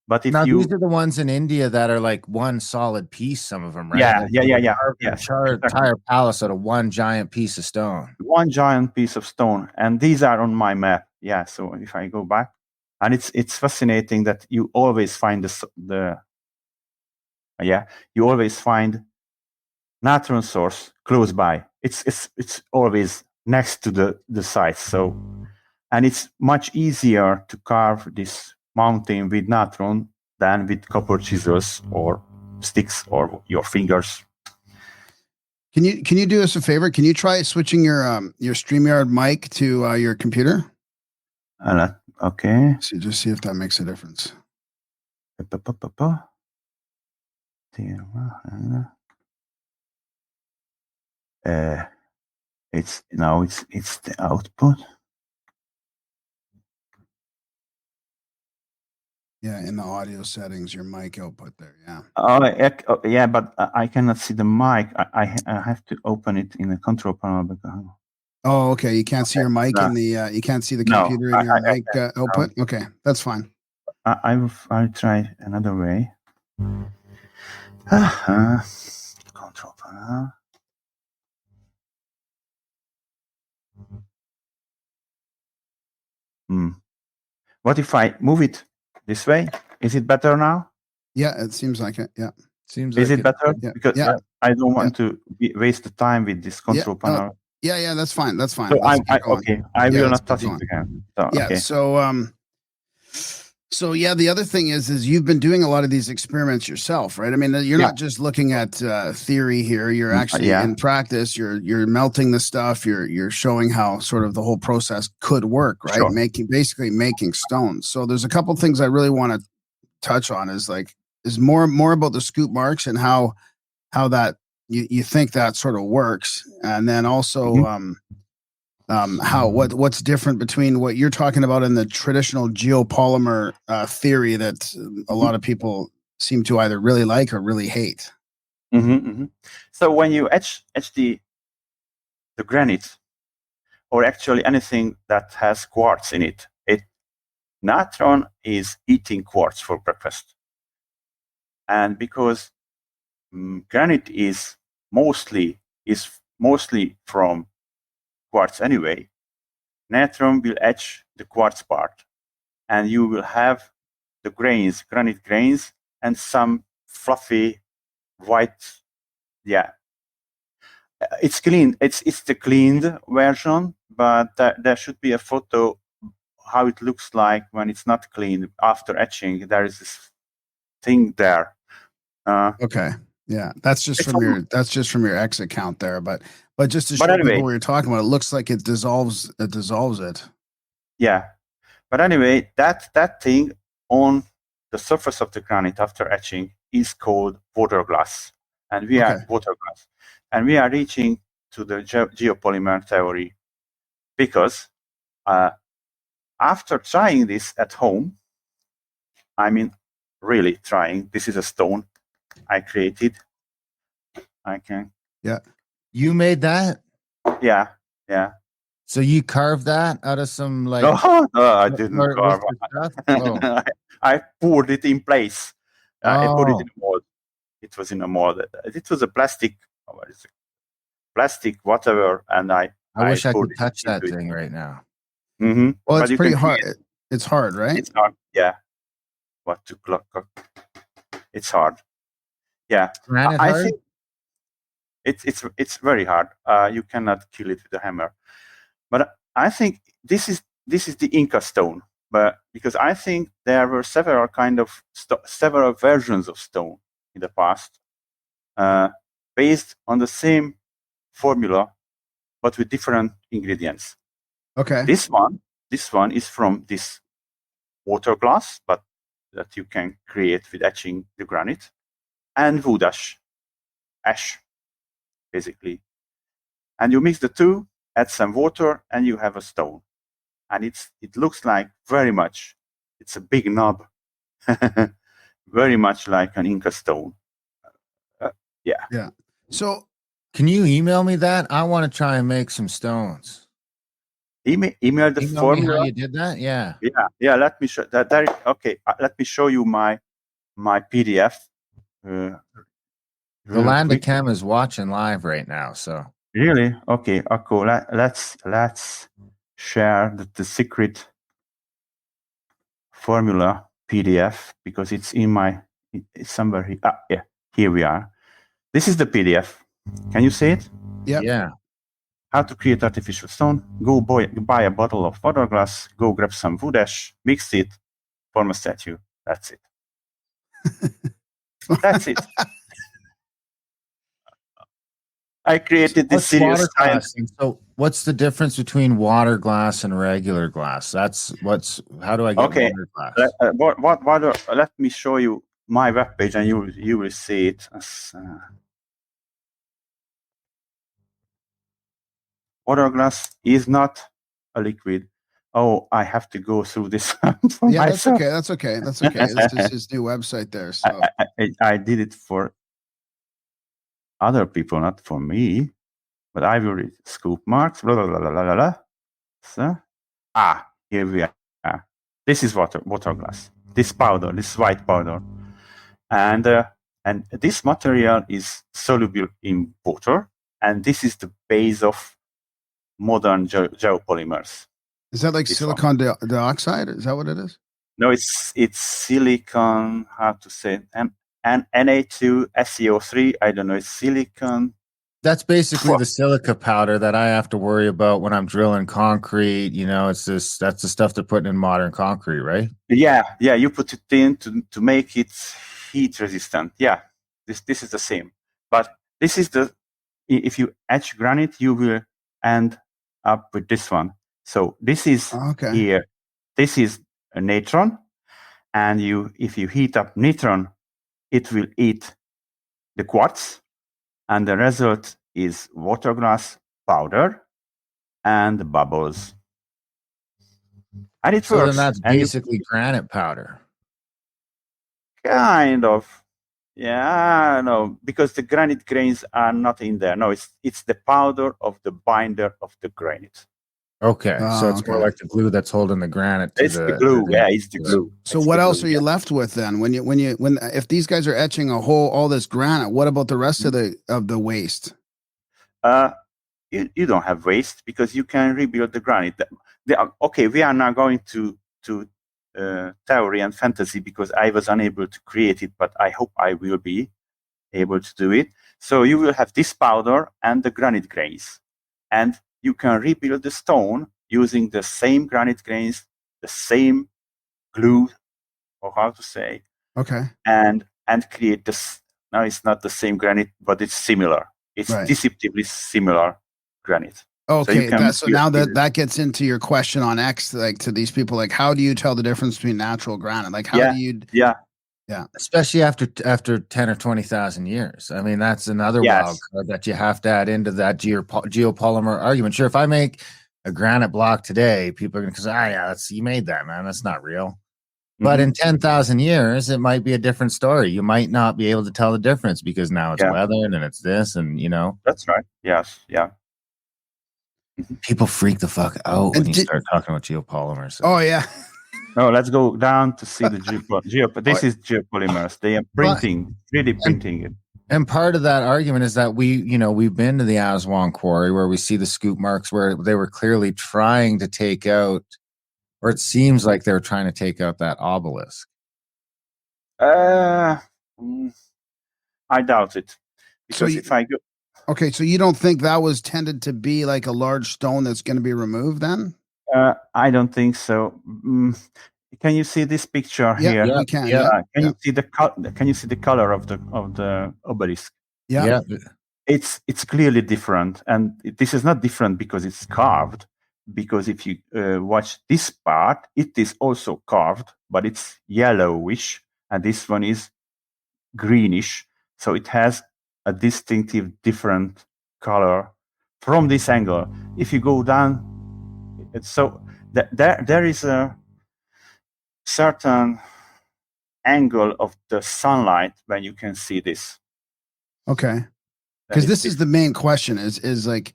But if these are the ones in India that are like one solid piece, some of them, right? Yeah. Entire palace out of one giant piece of stone. One giant piece of stone, and these are on my map. Yeah, so if I go back, and it's fascinating that you always find you always find natron source close by. It's always next to the site. So, and it's much easier to carve this mountain with natron than with copper chisels or sticks or your fingers. Can you do us a favor? Can you try switching your StreamYard mic to your computer? Okay. So just see if that makes a difference. It's the output. Yeah, in the audio settings, your mic output there. Yeah. Yeah, but I cannot see the mic. I have to open it in the control panel. Oh, okay. You can't see your mic in the. You can't see the computer in your mic output. Okay, that's fine. I'll try another way. Control panel. What if I move it this way? Is it better now? Yeah, it seems like it. Yeah. Is it better? Yeah. Because I don't want to waste the time with this control panel. Yeah, that's fine. That's fine. So I will not touch it again. So the other thing is you've been doing a lot of these experiments yourself, right? I mean, you're not just looking at theory here. You're actually in practice. You're melting the stuff. You're showing how sort of the whole process could work, right? Sure. Making stones. So there's a couple things I really want to touch on. Is more about the scoop marks and how that you think that sort of works, and then also what's different between what you're talking about in the traditional geopolymer theory that a lot of people seem to either really like or really hate. So when you etch the the granite, or actually anything that has quartz in it. Natron is eating quartz for breakfast. And because granite is mostly from quartz anyway, Natron will etch the quartz part, and you will have the grains, granite grains, and some fluffy white. Yeah, it's clean. It's the cleaned version, but there should be a photo how it looks like when it's not cleaned after etching. There is this thing there. Okay. Yeah, that's just from your X account there, but just to show anyway, people what you're talking about, it looks like it dissolves it. Yeah, but anyway, that thing on the surface of the granite after etching is called water glass, and we are water glass, and we are reaching to the geopolymer theory because after trying this at home, I mean, really trying. This is a stone I created. I can. Yeah. You made that? Yeah. Yeah. So you carved that out of some like? No, I didn't carve. Oh. I poured it in place. I put it in a mold. It was in a mold. It was a plastic. What is it? Plastic, whatever. And I wish I could touch that thing right now. Mm-hmm. Well, it's pretty hard. It's hard, right? It's hard. Yeah. What to clock? It's hard. Yeah. I think it's very hard. You cannot kill it with a hammer. But I think this is the Inca stone. But because I think there were several several versions of stone in the past, based on the same formula, but with different ingredients. Okay. This one is from this water glass, but that you can create with etching the granite, and wood ash, basically. And you mix the two, add some water, and you have a stone. And it looks like very much, it's a big knob, very much like an Inca stone. Yeah. Yeah. So can you email me that? I want to try and make some stones. Email the formula. Me how you did that? Yeah. Yeah. Let me show that. Okay. Let me show you my PDF. Rolanda Chem is watching live right now. So really, okay. Cool. Let's share the secret formula PDF because it's it's somewhere here. Yeah. Here we are. This is the PDF. Can you see it? Yep. Yeah. How to create artificial stone. Go buy a bottle of water glass. Go grab some wood ash. Mix it. Form a statue. That's it. That's it. I created this serious science. So what's the difference between water glass and regular glass? How do I get water glass? Let me show you my webpage and you will see it. Water glass is not a liquid. Oh, I have to go through this. Yeah, myself. That's okay. This is his new website there. So I did it for other people, not for me. But I will read scoop marks. Blah, blah, blah, blah, blah, blah. So, here we are. This is water glass. This powder, this white powder, and this material is soluble in water, and this is the base of modern geopolymers. Is that like silicon dioxide? Is that what it is? No, it's silicon. How to say it? And Na2SeO3. I don't know. It's silicon. That's basically the silica powder that I have to worry about when I'm drilling concrete. You know, that's the stuff they're putting in modern concrete, right? Yeah. You put it in to make it heat resistant. Yeah, this is the same. But this is if you etch granite, you will end up with this one. So this is here. This is a natron, and if you heat up natron, it will eat the quartz, and the result is water glass powder and bubbles. And it works. Then that's basically granite powder. Kind of. Yeah, no, because the granite grains are not in there. No, it's the powder of the binder of the granite. Okay, so it's more like the glue that's holding the granite to It's the glue. It's the glue. So what else are you left with then? When if these guys are etching all this granite, what about the rest of the waste? You don't have waste because you can rebuild the granite. Okay, we are now going to theory and fantasy because I was unable to create it, but I hope I will be able to do it. So you will have this powder and the granite grains, and you can rebuild the stone using the same granite grains, the same glue, or how to say. Okay. And create this. Now it's not the same granite, but it's similar. It's deceptively similar granite. Okay, so now that gets into your question on X, like to these people, like how do you tell the difference between natural granite? Like how do you? Yeah. Especially after 10 or 20,000 years. I mean, that's another wild card that you have to add into that geopolymer argument. Sure, if I make a granite block today, people are going to say, you made that, man. That's not real. But in 10,000 years, it might be a different story. You might not be able to tell the difference because now it's weathered and it's this and, That's right. Yes. Yeah. People freak the fuck out when you start talking about geopolymers. Oh, yeah. No, let's go down to see the this is geopolymers. They are printing, 3D printing it. And part of that argument is that we've been to the Aswan quarry where we see the scoop marks where they were clearly trying to take out, or it seems like they were trying to take out that obelisk. I doubt it. Because if I go... Okay, so you don't think that was tended to be like a large stone that's going to be removed then? I don't think so. Can you see this picture here? Yeah, we can. You see the Can you see the color of the obelisk? Yeah. It's clearly different, and this is not different because it's carved. Because if you watch this part, it is also carved, but it's yellowish, and this one is greenish. So it has a distinctive different color from this angle. If you go down, so there is a certain angle of the sunlight when you can see this. Okay. Because this is the main question is like,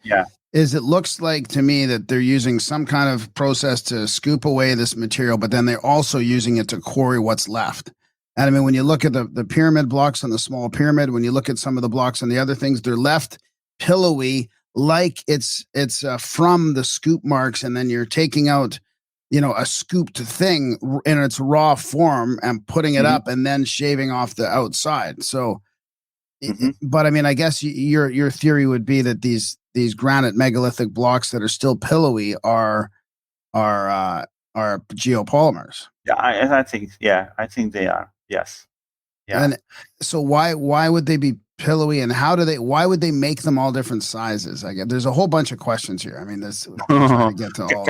it looks like to me that they're using some kind of process to scoop away this material, but then they're also using it to quarry what's left. And I mean, when you look at the pyramid blocks on the small pyramid, when you look at some of the blocks on the other things, they're left pillowy, like it's from the scoop marks, and then you're taking out, a scooped thing in its raw form and putting it up and then shaving off the outside. So, but I mean, I guess your theory would be that these granite megalithic blocks that are still pillowy are geopolymers. Yeah, I think they are. Yes. Yeah. And so why would they be pillowy, and why would they make them all different sizes? There's a whole bunch of questions here. I mean, this trying to get to all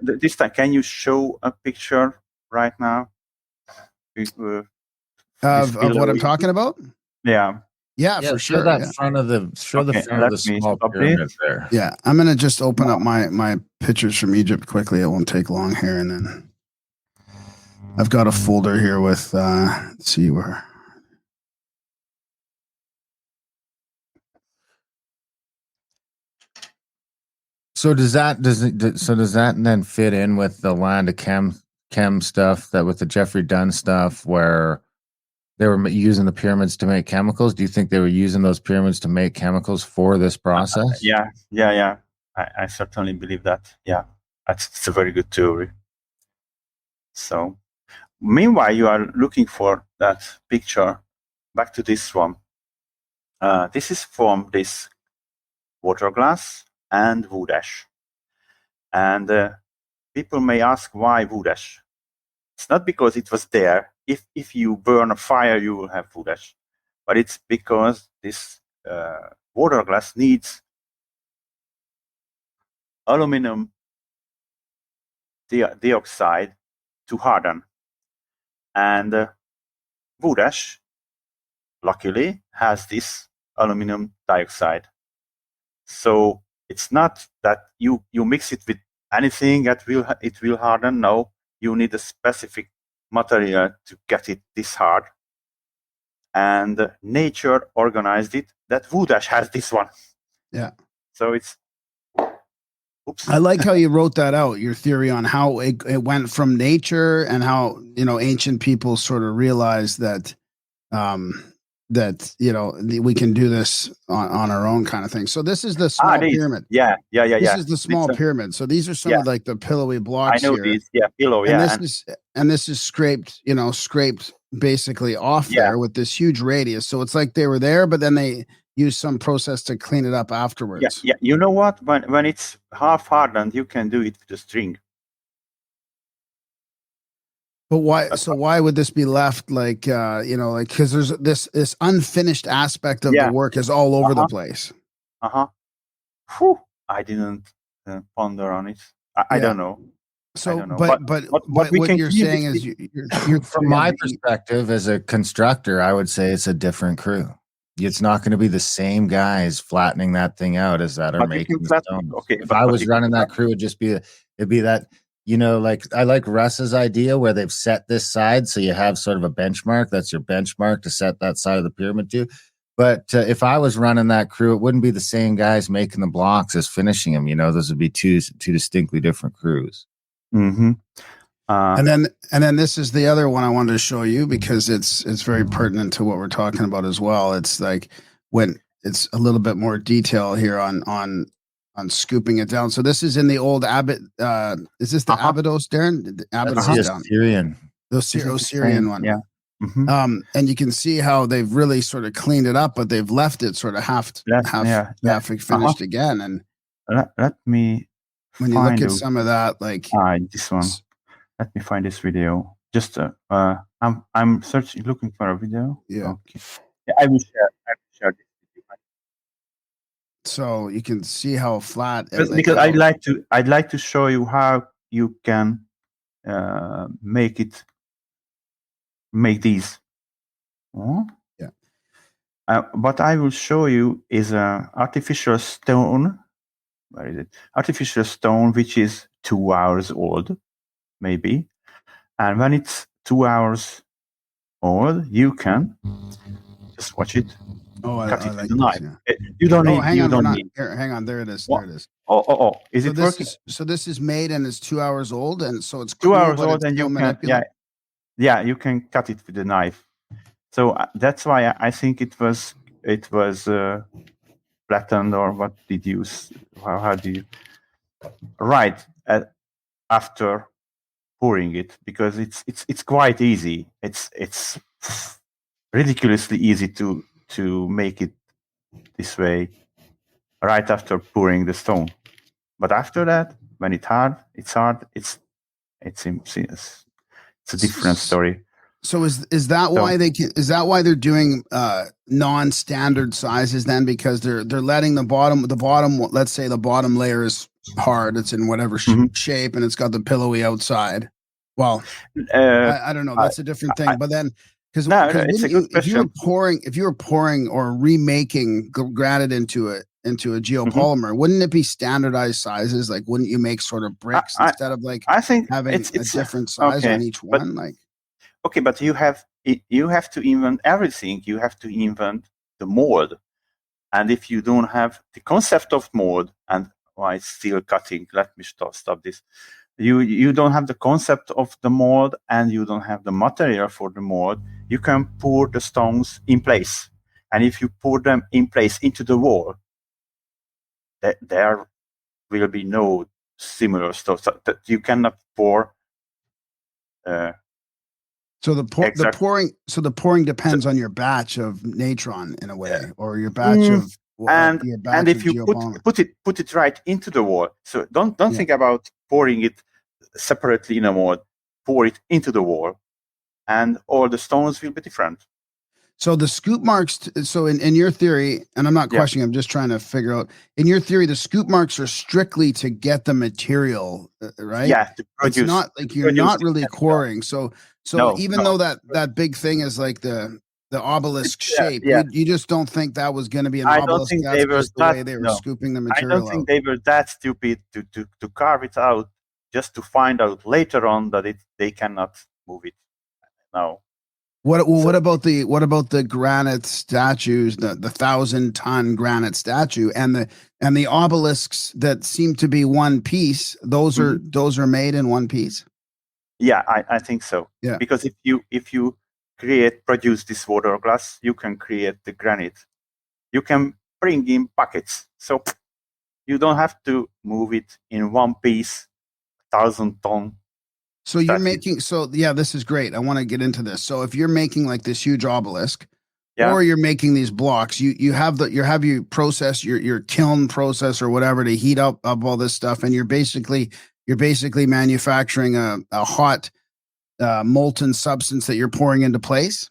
this time, can you show a picture right now of what I'm talking about? Yeah, for sure. Show that front of the front of the small pyramid there. Yeah, I'm gonna just open up my pictures from Egypt quickly. It won't take long here, and then I've got a folder here with let's see where. So does that then fit in with the land of chem stuff, that with the Jeffrey Dunn stuff where they were using the pyramids to make chemicals? Do you think they were using those pyramids to make chemicals for this process? Yeah. I certainly believe that. Yeah, it's a very good theory. So, meanwhile, you are looking for that picture. Back to this one. This is from this water glass and wood ash. And people may ask why wood ash. It's not because it was there. If you burn a fire, you will have wood ash. But it's because this water glass needs aluminum dioxide to harden. And wood ash, luckily, has this aluminum dioxide. So it's not that you mix it with anything that it will harden. No, you need a specific material to get it this hard. and nature organized it that Wudash has this one. Yeah. So it's. Oops. I like how you wrote that out, your theory on how it went from nature and how, ancient people sort of realized that, we can do this on our own kind of thing. So this is the small pyramid. Yeah. This is the small pyramid. So these are some of like the pillowy blocks. I know here. these. Yeah, pillow. And this is scraped, scraped basically off there with this huge radius. So it's like they were there, but then they use some process to clean it up afterwards. Yeah. You know what? When it's half hardened, you can do it with a string. But why? So why would this be left like because there's this unfinished aspect of the work is all over the place. Whew. I didn't ponder on it. I don't know. So, but what you're saying is, you're from my perspective as a constructor, I would say it's a different crew. It's not going to be the same guys flattening that thing out as that are making the stones. Okay, if I was running that crew, it'd be that, like I like Russ's idea where they've set this side. So you have sort of a benchmark. That's your benchmark to set that side of the pyramid to. But if I was running that crew, it wouldn't be the same guys making the blocks as finishing them. Those would be two distinctly different crews. Mm-hmm. And then this is the other one I wanted to show you because it's very pertinent to what we're talking about as well. It's like when it's a little bit more detail here on scooping it down. So this is in the old Abbot. Is this the Abydos, Darren? The Abydos down. Assyrian. The Osirian one. Yeah. Mm-hmm. And you can see how they've really sort of cleaned it up, but they've left it sort of half finished again. And let me. When you look at some of that, like this one. Let me find this video. Just I'm looking for a video. Yeah. Okay. Yeah, I will share this video. So you can see how flat. Because I'd like to show you how you can make these. Yeah. What I will show you is an artificial stone. Where is it? Artificial stone, which is 2 hours old. Maybe, and when it's 2 hours old, you can just watch it. Cut it with a knife. You don't need. Hang on. There it is. There it is. Oh! Is it working? So this is made and it's 2 hours old, and so it's 2 hours old, and you can you can cut it with a knife. So that's why I think it was flattened, or what did you? How do you? Right after pouring it, because it's quite easy. It's ridiculously easy to make it this way right after pouring the stone. But after that, when it's hard. It's a different story. So is that why they're doing non-standard sizes then? Because they're letting the bottom, let's say the bottom layer is hard, it's in whatever shape, and it's got the pillowy outside. Well, I don't know, that's a different thing. But then because if you were pouring or remaking granite into a geopolymer, wouldn't it be standardized sizes? Like, wouldn't you make sort of bricks instead of like I think having a different size on each one? Like, okay, but you have to invent everything. You have to invent the mold, and if you don't have the concept of mold, and it's still cutting. Let me stop this. You don't have the concept of the mold, and you don't have the material for the mold. You can pour the stones in place, and if you pour them in place into the wall, there will be no similar stuff that you cannot pour. So the pouring depends on your batch of natron in a way, or your batch of and if you put it right into the wall. So don't think about pouring it separately in a mold. Pour it into the wall, and all the stones will be different. So the scoop marks. So in your theory, and I'm not questioning, I'm just trying to figure out. In your theory, the scoop marks are strictly to get the material, right? Yeah, to produce. It's not like you're not really quarrying. So even though that big thing is like the obelisk shape, you just don't think that was going to be an obelisk. I don't think they were the way they were scooping the material. I don't think they were that stupid to carve it out just to find out later on that they cannot move it. No. What about the granite statues, the 1,000-ton granite statue, and the obelisks that seem to be one piece? Those are made in one piece. Yeah, I think so. Yeah. Because if you produce this water glass, you can create the granite. You can bring in buckets, so you don't have to move it in one piece, 1,000-ton. So you're making, this is great. I want to get into this. So if you're making like this huge obelisk, or you're making these blocks, you have your process, your kiln process or whatever to heat up all this stuff, and you're basically manufacturing a hot molten substance that you're pouring into place.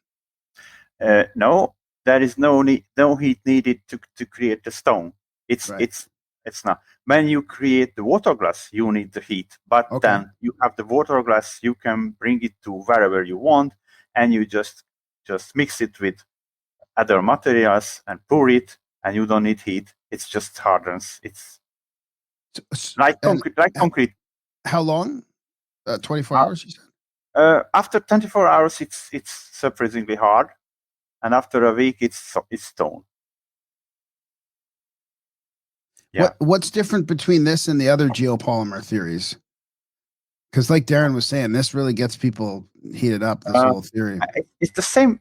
No, there is no heat needed to create the stone. It's not. When you create the water glass, you need the heat. But then you have the water glass, you can bring it to wherever you want, and you just mix it with other materials and pour it, and you don't need heat. It's just hardens. It's like concrete. How long? 24 hours, you said? After 24 hours, it's surprisingly hard, and after a week, it's stone. Yeah. What's different between this and the other geopolymer theories? Because, like Darren was saying, this really gets people heated up. This whole theory. It's the same.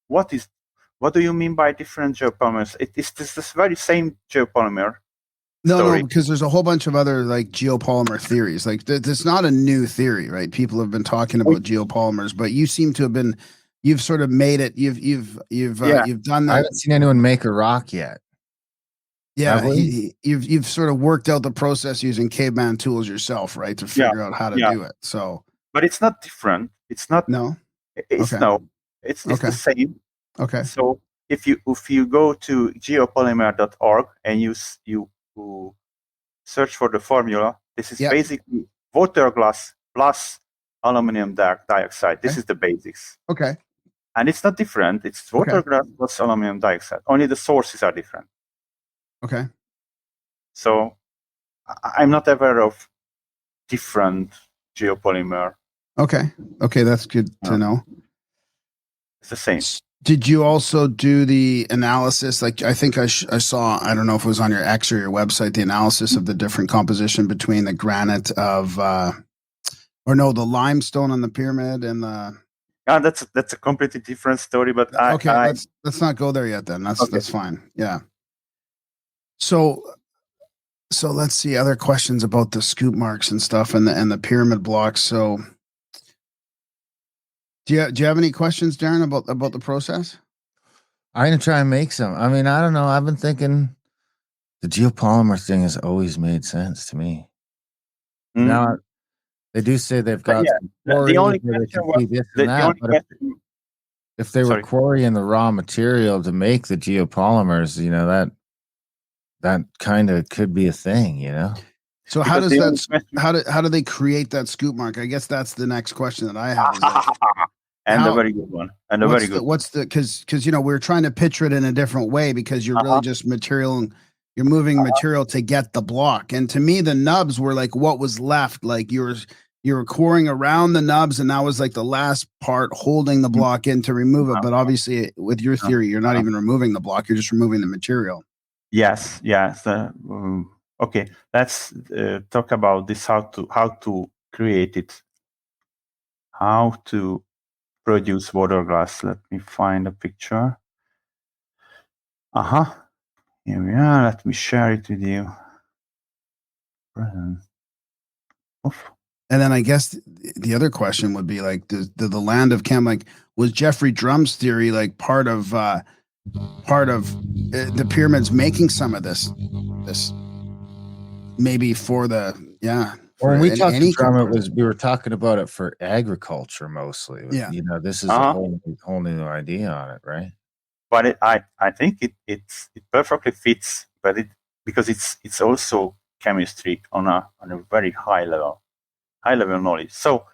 What do you mean by different geopolymers? It's this very same geopolymer. No, because there's a whole bunch of other like geopolymer theories. Like it's not a new theory, right? People have been talking about geopolymers, but you seem to have you've sort of made it. You've done that. I haven't seen anyone make a rock yet. Yeah, you've sort of worked out the process using caveman tools yourself, right, to figure out how to do it. So, but it's not different. It's not. No, it's It's the same. Okay. So if you go to geopolymer.org and you search for the formula, this is basically water glass plus aluminum dioxide. This is the basics. Okay. And it's not different. It's water glass plus aluminum dioxide. Only the sources are different. Okay. So I'm not aware of different geopolymer. Okay. Okay, that's good to know. It's the same. Did you also do the analysis? Like, I think I saw, I don't know if it was on your X or your website, the analysis of the different composition between the granite of, the limestone on the pyramid and the. That's a completely different story, but let's not go there yet then. That's fine. Yeah. So let's see other questions about the scoop marks and stuff and the pyramid blocks. So do you have any questions, Darren, about the process? I'm gonna try and make some. I mean, I don't know. I've been thinking the geopolymer thing has always made sense to me. Mm-hmm. Now they do say they've got the only question was if they were quarrying the raw material to make the geopolymers, that kind of could be a thing, So how do they create that scoop mark? I guess that's the next question that I have. A very good one. Because we're trying to picture it in a different way because you're really just you're moving material to get the block. And to me, the nubs were like what was left. Like you were coring around the nubs, and that was like the last part holding the block in to remove it. But obviously, with your theory, you're not even removing the block; you're just removing the material. Yes. Okay, let's talk about this. How to create it? How to produce water glass? Let me find a picture. Here we are. Let me share it with you. And then I guess the other question would be like, the land of Chem, like, was Jeffrey Drum's theory like part of the pyramids making some of this maybe for the when we talked to Drum, we were talking about it for agriculture mostly. Yeah, this is a whole new idea on it, right? But I think it perfectly fits, because it's also chemistry on a very high level knowledge. So,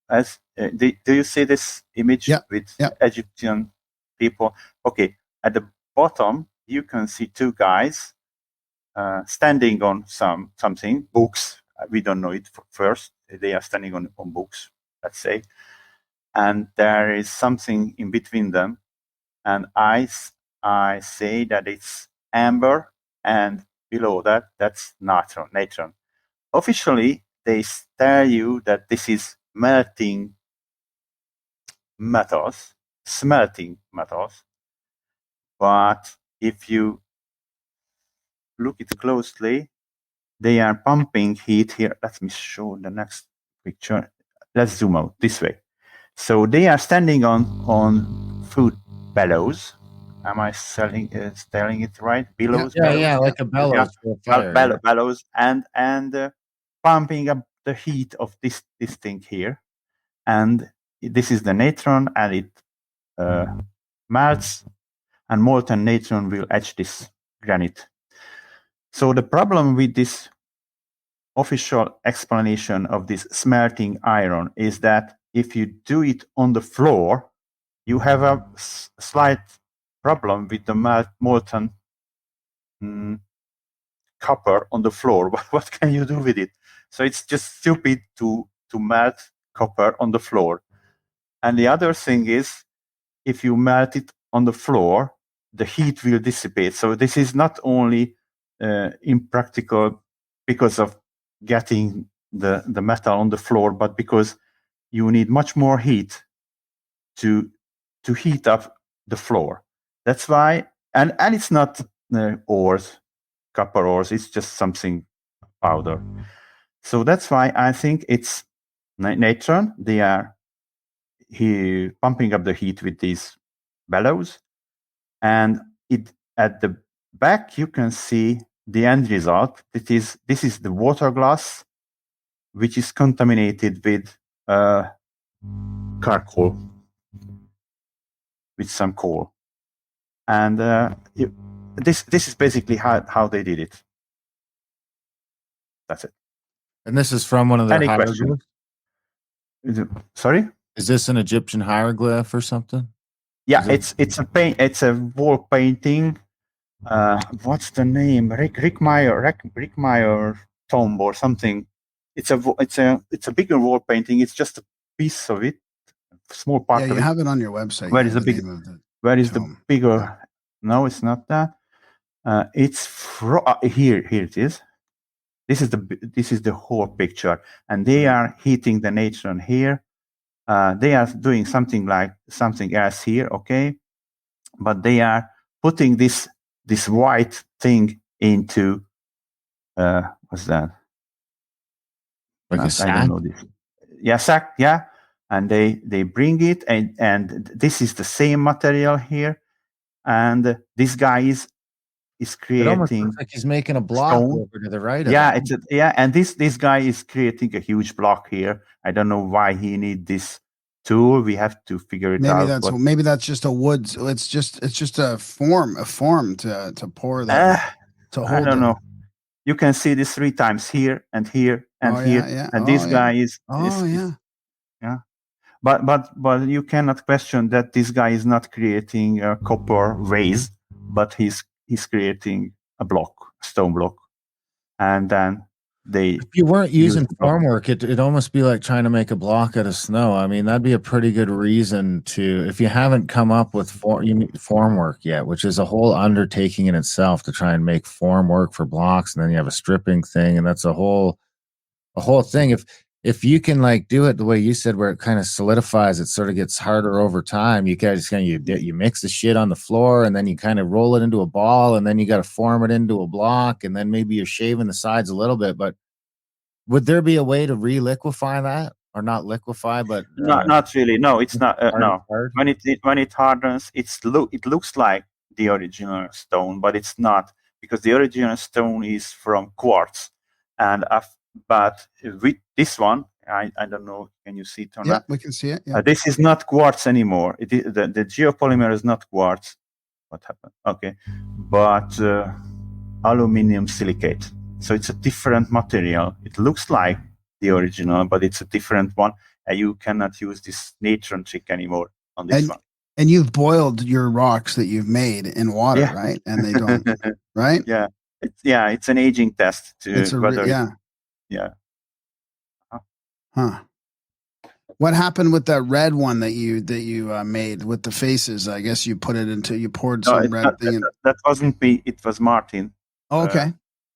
as do you see this image with Egyptian people? Okay, at the bottom you can see two guys standing on something, books. We don't know it first. They are standing on books, let's say. and there is something in between them, and I say that it's amber, and below that, that's natron. Officially, they tell you that this is smelting metals, but if you look at it closely, they are pumping heat here. Let me show the next picture. Let's zoom out this way. So they are standing on food bellows. Am I spelling it right? Bellows. Yeah, like a bellows for a fire. Bellows and pumping up the heat of this thing here, and this is the natron, and it melts, and molten natron will etch this granite. So the problem with this official explanation of this smelting iron is that if you do it on the floor, you have a slight problem with the molten copper on the floor. What can you do with it? So it's just stupid to melt copper on the floor. And the other thing is, if you melt it on the floor, the heat will dissipate. So this is not only impractical because of getting the metal on the floor, but because you need much more heat to heat up the floor. That's why, and it's not ores, copper ores, it's just something powder. So that's why I think it's natron. They are pumping up the heat with these bellows, and at the back you can see the end result. This is the water glass, which is contaminated with charcoal, with some coal, and this is basically how they did it. That's it. And this is from one of their hieroglyphs? Sorry? Is this an Egyptian hieroglyph or something? Yeah, it's a wall painting. What's the name? Rickmeyer tomb or something. It's a bigger wall painting. It's just a piece of it, small part of it. Yeah, you have it on your website. Where is the bigger? No, it's not that. It's here. Here it is. This is the whole picture, and they are heating the natron here. They are doing something else here, okay? But they are putting this white thing into what's that? Like a sack? I don't know this. Yeah, sack. Yeah, and they bring it, and this is the same material here, and this guy is creating. It almost looks like he's making a block over to the right. Yeah, and this guy is creating a huge block here. I don't know why he need this tool. We have to figure it out. Maybe that's just a wood. It's just a form to pour that. To hold I don't know. You can see this 3 times here and here and here, and this guy is. Yeah. But you cannot question that this guy is not creating a copper vase, but he's creating a stone block, and then if you weren't using formwork, it'd almost be like trying to make a block out of snow. I mean, that'd be a pretty good reason to, if you haven't come up with formwork yet, which is a whole undertaking in itself to try and make formwork for blocks, and then you have a stripping thing, and that's a whole thing. If you can like do it the way you said, where it kind of solidifies, it sort of gets harder over time. You guys you mix the shit on the floor, and then you kind of roll it into a ball, and then you got to form it into a block, and then maybe you're shaving the sides a little bit. But would there be a way to re-liquefy that, or not liquefy, but not really? No, it's not. No, when it hardens, it looks like the original stone, but it's not, because the original stone is from quartz, and but with this one, I don't know. Can you see it or not? Yeah, we can see it. Yeah. This is not quartz anymore. It is the geopolymer is not quartz. What happened? Okay, but aluminum silicate. So it's a different material. It looks like the original, but it's a different one. You cannot use this natron trick anymore on this one. And you've boiled your rocks that you've made in water, right? And they don't, right? Yeah, it's an aging test to Yeah. Yeah. Huh. What happened with that red one that you made with the faces? I guess you poured some red thing in. That wasn't me. It was Martin. Oh, okay.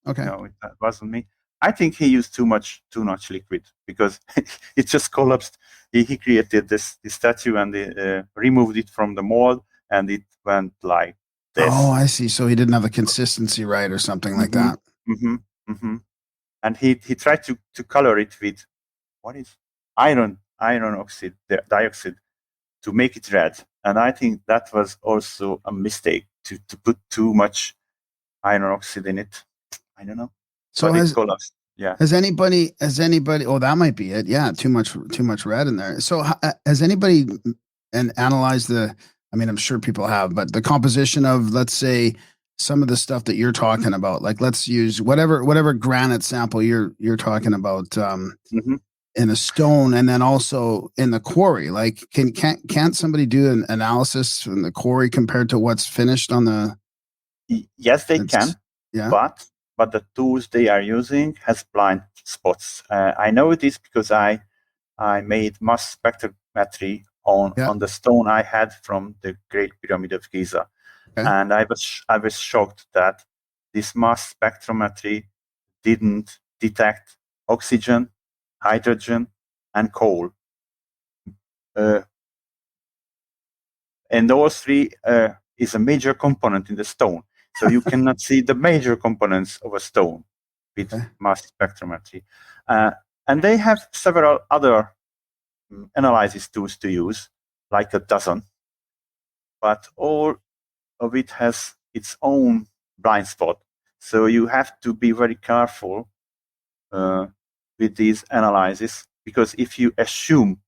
No, that wasn't me. I think he used too much liquid because it just collapsed. He created this statue and removed it from the mold, and it went like this. Oh, I see. So he didn't have the consistency right, or something like that. Mm-hmm, mm-hmm. And he tried to color it with what is iron dioxide to make it red. And I think that was also a mistake to put too much iron oxide in it. I don't know. So it collapsed. Yeah. Has anybody? Oh, that might be it. Yeah, too much red in there. So has anybody analyzed I mean, I'm sure people have, but the composition of, let's say, some of the stuff that you're talking about, like let's use whatever granite sample you're talking about in a stone, and then also in the quarry. Like, can't somebody do an analysis in the quarry compared to what's finished on the? Yes, they can. Yeah, but the tools they are using has blind spots. I know this because I made mass spectrometry on the stone I had from the Great Pyramid of Giza. Okay. And I was shocked that this mass spectrometry didn't detect oxygen, hydrogen, and coal. And those three is a major component in the stone. So you cannot see the major components of a stone with mass spectrometry. And they have several other analysis tools to use, like a dozen. But all of it has its own blind spot. So you have to be very careful with these analyses, because if you assume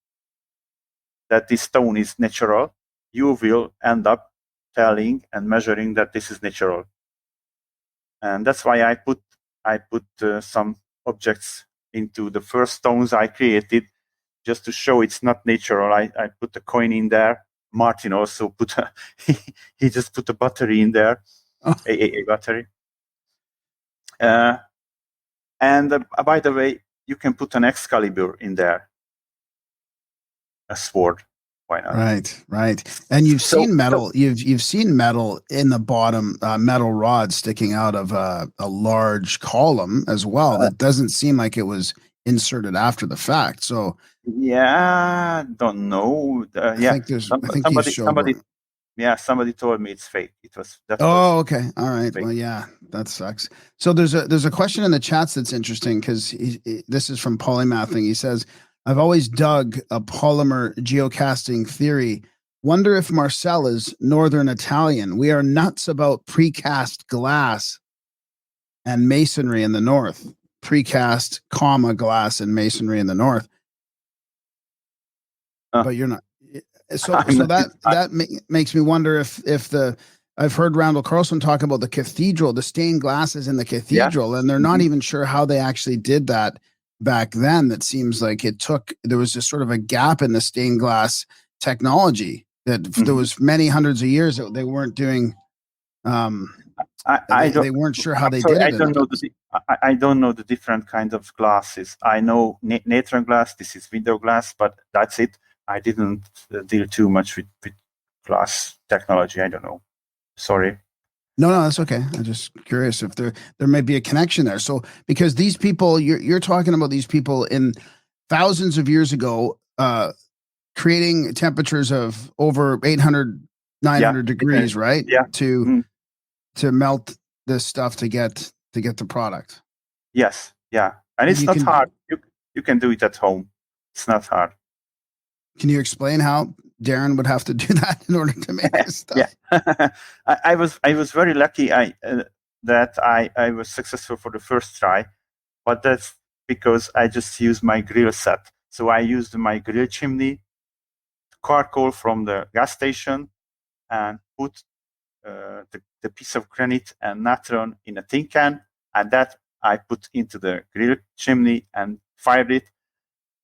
that this stone is natural, you will end up telling and measuring that this is natural. And that's why I put some objects into the first stones I created, just to show it's not natural. I put a coin in there. Martin also he just put a battery in there, a battery. And by the way, you can put an Excalibur in there, a sword. Why not? Right. And you've seen metal. You've seen metal in the bottom, metal rod sticking out of a large column as well. That doesn't seem like it was inserted after the fact. So yeah, don't know. Somebody told me it's fake. It was. Okay. All right. Fake. Well, yeah, that sucks. So there's a question in the chats that's interesting, because this is from Polymathing. He says, I've always dug a polymer geocasting theory. Wonder if Marcell is Northern Italian. We are nuts about precast glass and masonry in the north. Precast, glass and masonry in the north. But you're not. So that makes me wonder if I've heard Randall Carlson talk about the cathedral, the stained glasses in the cathedral, and they're not even sure how they actually did that back then. That seems like there was just sort of a gap in the stained glass technology that there was many hundreds of years that they weren't doing. They weren't sure how they did it. I don't know the different kinds of glasses. I know Natron glass. This is window glass, but that's it. I didn't deal too much with glass technology. I don't know. Sorry. No, that's okay. I'm just curious if there may be a connection there. So, because these people, you're talking about these people in thousands of years ago, creating temperatures of over 800, 900 degrees, right? Yeah. To melt this stuff to get the product. Yes. Yeah. And it's not hard. You can do it at home. It's not hard. Can you explain how Darren would have to do that in order to make this stuff? Yeah. I was very lucky that I was successful for the first try, but that's because I just used my grill set. So I used my grill chimney, charcoal from the gas station, and put the piece of granite and natron in a tin can, and that I put into the grill chimney and fired it.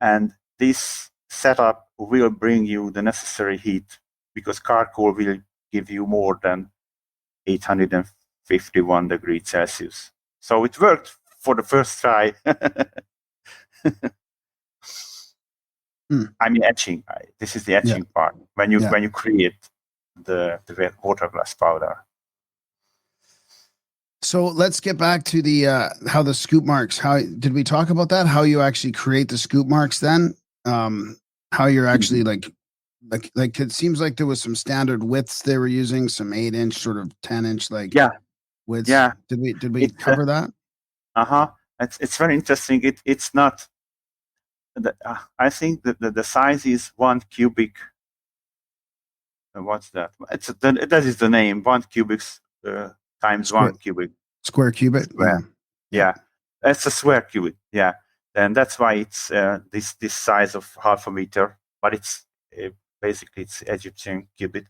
And this setup will bring you the necessary heat, because charcoal will give you more than 851 degrees Celsius. So it worked for the first try. I mean etching. This is the etching part when you create the water glass powder. So let's get back to the how the scoop marks. How did we talk about that? How you actually create the scoop marks? Then how you're actually like it seems like there was some standard widths they were using, some 8-inch, sort of 10-inch widths. Yeah. Did we cover that? It's very interesting. It's not. I think that the size is 1 cubic. What's that? That is the name. 1 cubic times Square. 1 cubic. Square cubit. Yeah. That's a square cubit. Yeah, and that's why it's this size of 0.5 meter. But it's basically it's Egyptian cubit.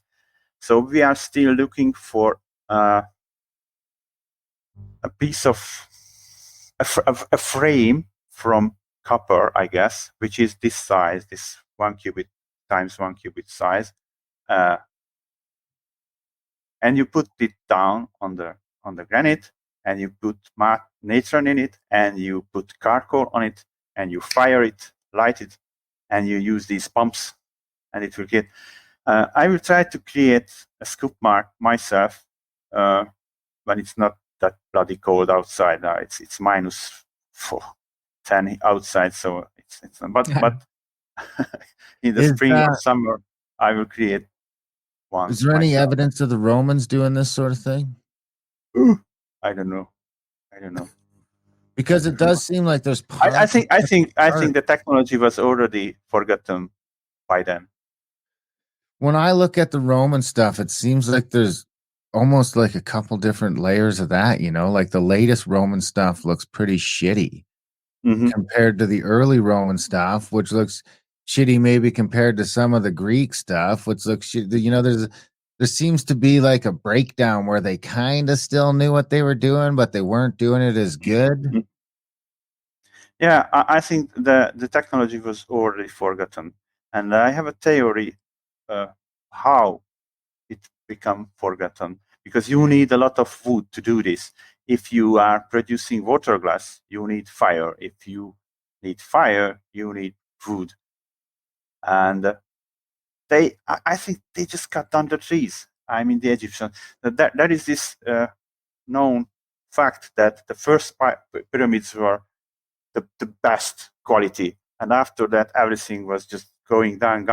So we are still looking for a piece of a frame from copper, I guess, which is this size, this 1 cubit times 1 cubit size, and you put it down on the granite, and you put natron in it, and you put charcoal on it, and you fire it, light it, and you use these pumps, and it will get. I will try to create a scoop mark myself when it's not that bloody cold outside. Now it's minus 10 outside, so it's but in the spring or summer I will create one. Is there any evidence of the Romans doing this sort of thing? I don't know. Because it does seem like there's. I think the technology was already forgotten by then. When I look at the Roman stuff, it seems like there's almost like a couple different layers of that, like the latest Roman stuff looks pretty shitty compared to the early Roman stuff, which looks shitty maybe compared to some of the Greek stuff, which looks shitty. There seems to be like a breakdown where they kind of still knew what they were doing, but they weren't doing it as good. Yeah, I think the technology was already forgotten. And I have a theory how it become forgotten, because you need a lot of wood to do this. If you are producing water glass, you need fire. If you need fire, you need wood. And I think they just cut down the trees. I mean, the Egyptians. That is this known fact that the first pyramids were the best quality, and after that, everything was just going down.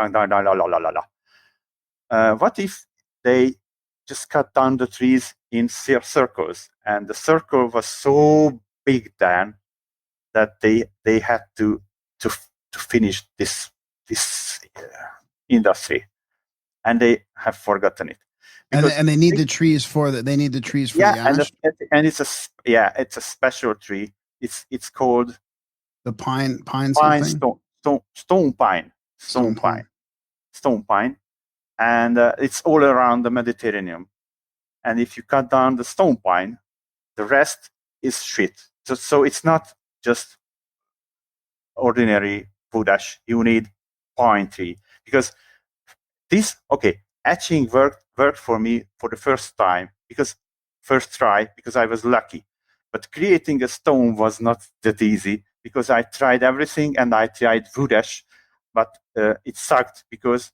What if they just cut down the trees in circles, and the circle was so big then that they had to finish this industry, and they have forgotten it. And they need the trees for the. They need the trees for the ash. And it's a special tree. It's called the pine stone pine, and it's all around the Mediterranean. And if you cut down the stone pine, the rest is shit. So it's not just ordinary wood ash. You need pine tree, because etching worked for me for the first try, because I was lucky. But creating a stone was not that easy, because I tried everything, and I tried wood ash, but it sucked, because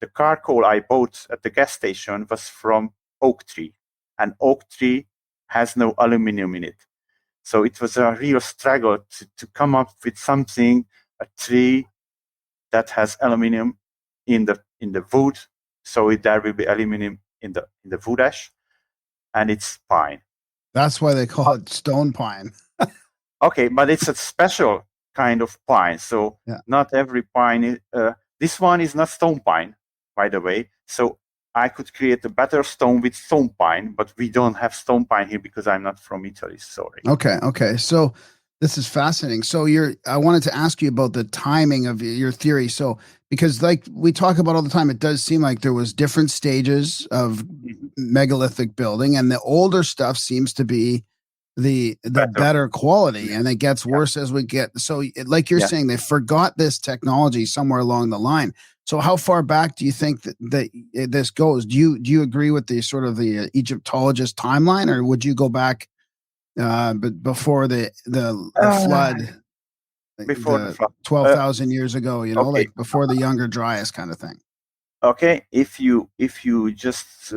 the charcoal I bought at the gas station was from oak tree, and oak tree has no aluminum in it. So it was a real struggle to come up with something, a tree that has aluminum in the wood, so there will be aluminum in the wood ash, and it's pine. That's why they call it stone pine. Okay, but it's a special kind of pine. So not every pine. This one is not stone pine, by the way. So I could create a better stone with stone pine, but we don't have stone pine here because I'm not from Italy. Sorry. Okay. So this is fascinating. So I wanted to ask you about the timing of your theory. So because like we talk about all the time, it does seem like there was different stages of megalithic building, and the older stuff seems to be the better quality, and it gets worse as we get. So like you're saying, they forgot this technology somewhere along the line. So how far back do you think that this goes? Do you agree with the sort of the Egyptologist timeline, or would you go back but before the flood? before the flood. 12,000 years ago, you know, okay. like before the Younger Dryas kind of thing. Okay, if you just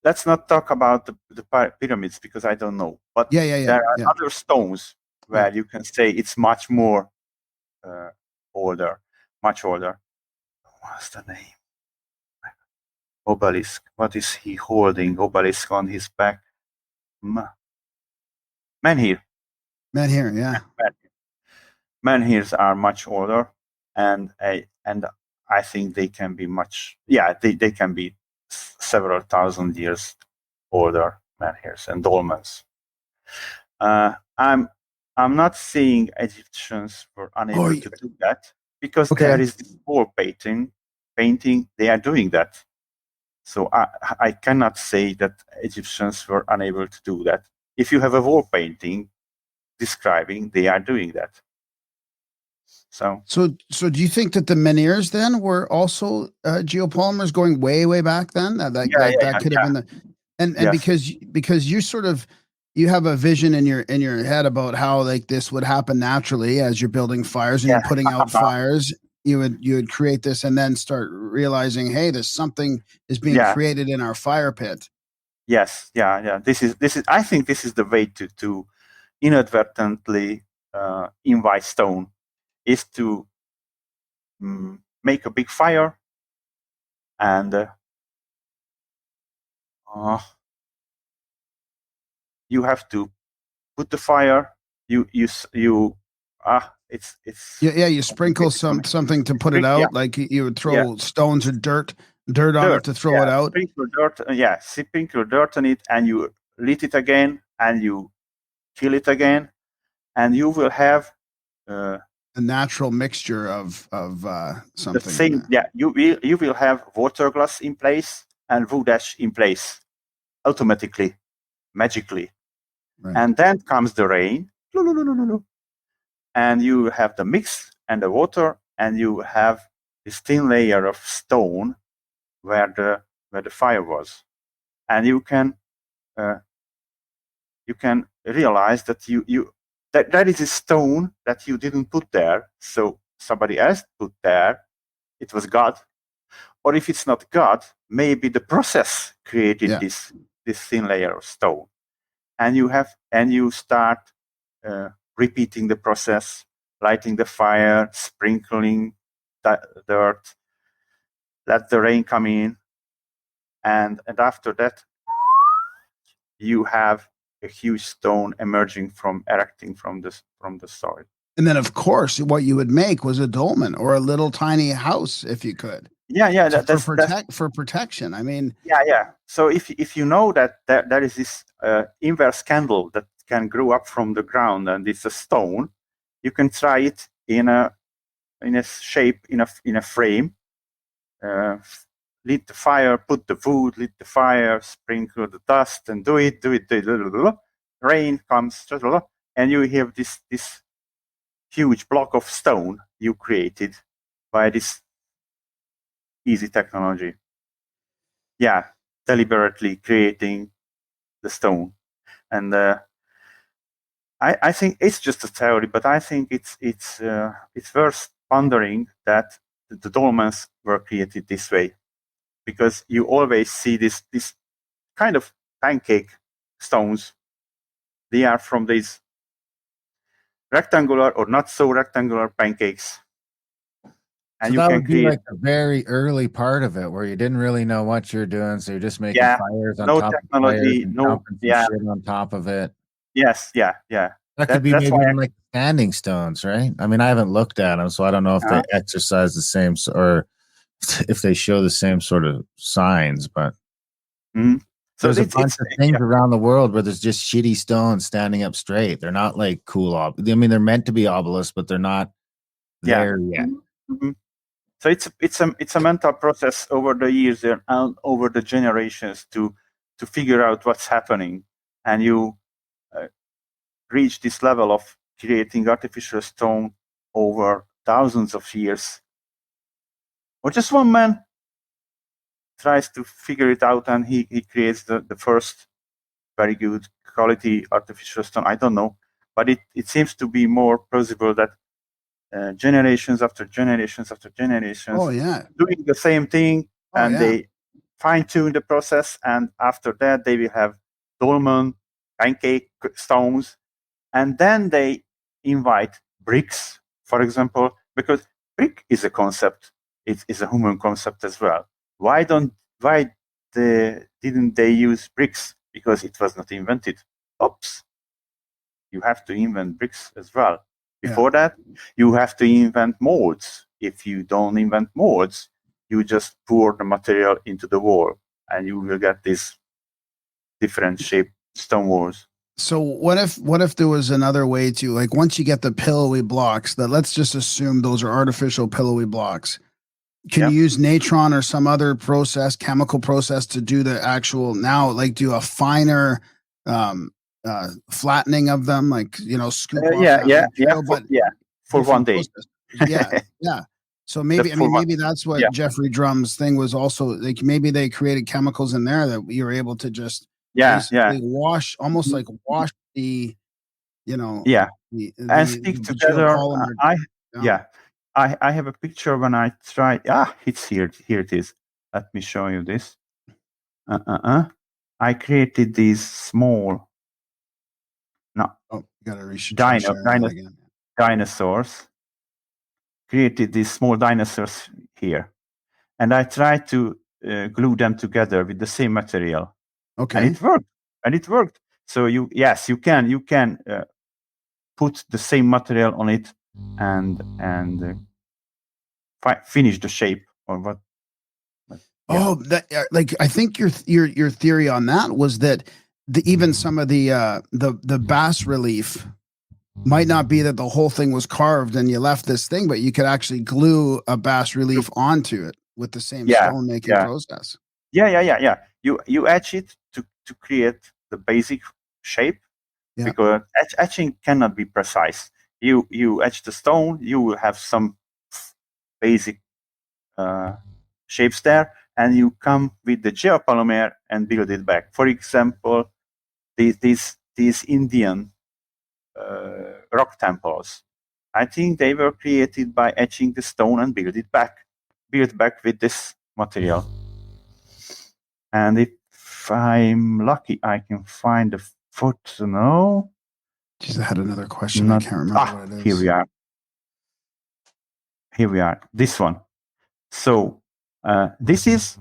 let's not talk about the pyramids because I don't know, but there are other stones where you can say it's much more older, much older. What's the name? Obelisk. What is he holding? Obelisk on his back. Menhir. Menhir, yeah. Menhirs are much older, and I think they can be they can be several thousand years older, menhirs and dolmens. I'm not saying Egyptians were unable to do that because there is this wall painting. They are doing that. So I cannot say that Egyptians were unable to do that. If you have a wall painting describing, they are doing that. So do you think that the menhirs then were also geopolymers going way back then? That could have been the and yes. because you sort of you have a vision in your head about how like this would happen naturally as you're building fires and you're putting out fires. You would create this and then start realizing, hey, there's something is being created in our fire pit. Yes, yeah. This is. I think this is the way to inadvertently invite stone, is to make a big fire and you have to put the fire. You sprinkle something to put it out, like you would throw stones or dirt on it to throw it out. Sprinkle dirt on it, and you lit it again, and you kill it again, and you will have a natural mixture of something. The same, you will have water glass in place and wood ash in place automatically, magically. Right. And then comes the rain, and you have the mix and the water, and you have this thin layer of stone where the fire was, and you can realize that that is a stone that you didn't put there, so somebody else put there. It was God, or if it's not God, maybe the process created this thin layer of stone. And you start repeating the process, lighting the fire, sprinkling dirt, let the rain come in, and after that, you have a huge stone emerging erecting from the soil. And then, of course, what you would make was a dolmen or a little tiny house, if you could. Yeah. For protection. I mean, yeah. So if you know that there is this inverse candle that can grow up from the ground and it's a stone, you can try it in a shape in a frame. Lit the fire, put the wood, lit the fire, sprinkle the dust, and do it. Rain comes, and you have this huge block of stone you created by this easy technology. Yeah, deliberately creating the stone, and I think it's just a theory, but I think it's worth pondering that the dolmens were created this way, because you always see this kind of pancake stones. They are from these rectangular or not so rectangular pancakes. And so that would be like the very early part of it, where you didn't really know what you're doing, so you're just making fires on top of fires and dumping shit on top of it. Yes, yeah. That could be maybe even like standing stones, right? I mean, I haven't looked at them, so I don't know if they exercise the same, or if they show the same sort of signs. But so there's a bunch of things around the world where there's just shitty stones standing up straight. They're not like cool. I mean, they're meant to be obelisks, but they're not there yet. Mm-hmm. So it's a mental process over the years and over the generations to figure out what's happening, and you reach this level of creating artificial stone over thousands of years. Or just one man tries to figure it out, and he creates the first very good quality artificial stone. I don't know, but it seems to be more plausible that generations after generations after generations doing the same thing, they fine-tune the process, and after that they will have dolmen, pancake stones, and then they invite bricks, for example, because brick is a concept. It is a human concept as well. Why didn't they use bricks? Because it was not invented. Oops. You have to invent bricks as well. Before that, you have to invent molds. If you don't invent molds, you just pour the material into the wall, and you will get these different shaped stone walls. So what if there was another way to, like, once you get the pillowy blocks, that let's just assume those are artificial pillowy blocks. Can you use Natron or some other process, chemical process, to do the actual, now, like, do a finer flattening of them, like, scoop off that material, for one day. Yeah. So maybe that's what Jeffrey Drum's thing was also, like, maybe they created chemicals in there that you're able to just wash, almost like wash the, and stick together. I have a picture when I tried. It's here. Here it is. Let me show you this. I created these small. Dinosaurs. Created these small dinosaurs here, and I tried to glue them together with the same material. Okay, and it worked. So you can put the same material on it and finish the shape or what. Like, I think your theory on that was that even some of the bas relief might not be that the whole thing was carved and you left this thing, but you could actually glue a bas relief onto it with the same stone making process. You etch it to create the basic shape, because etching cannot be precise. You etch the stone, you will have some basic shapes there, and you come with the geopolymer and build it back. For example, these Indian rock temples, I think they were created by etching the stone and built back with this material. And if I'm lucky, I can find a photo. No. Jeez, I had another question. I can't remember what it is. Here we are. This one. So these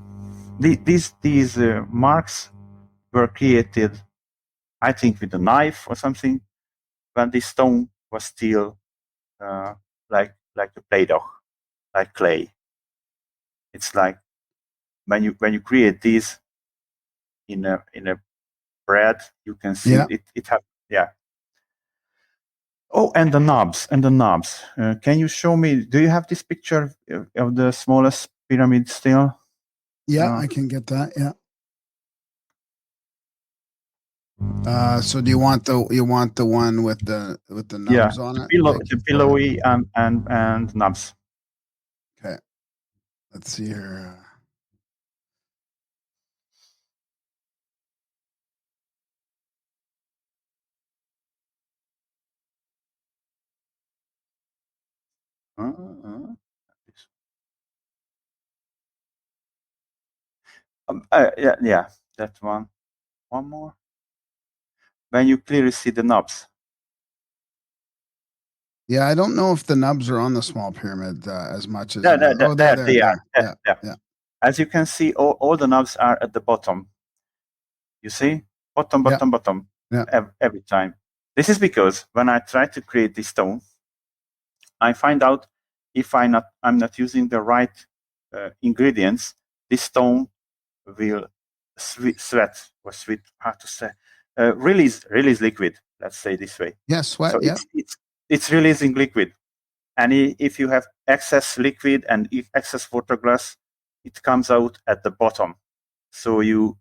marks were created, I think, with a knife or something, when this stone was still like a Play-Doh, like clay. It's like when you create these in a bread, you can see it have Oh, and the knobs. Can you show me? Do you have this picture of the smallest pyramid still? Yeah, I can get that. Yeah. So do you want the one with the knobs on it? The pillowy and knobs. Okay. Let's see here. That one. One more. When you clearly see the knobs. Yeah, I don't know if the nubs are on the small pyramid as much as. There they are. Yeah. As you can see, all the knobs are at the bottom. You see, bottom. Every time. This is because when I try to create this stone, I find out if I'm not using the right ingredients, this stone will release liquid. Let's say this way. Yes, sweat. So it's releasing liquid, and if you have excess liquid and if excess water glass, it comes out at the bottom. So you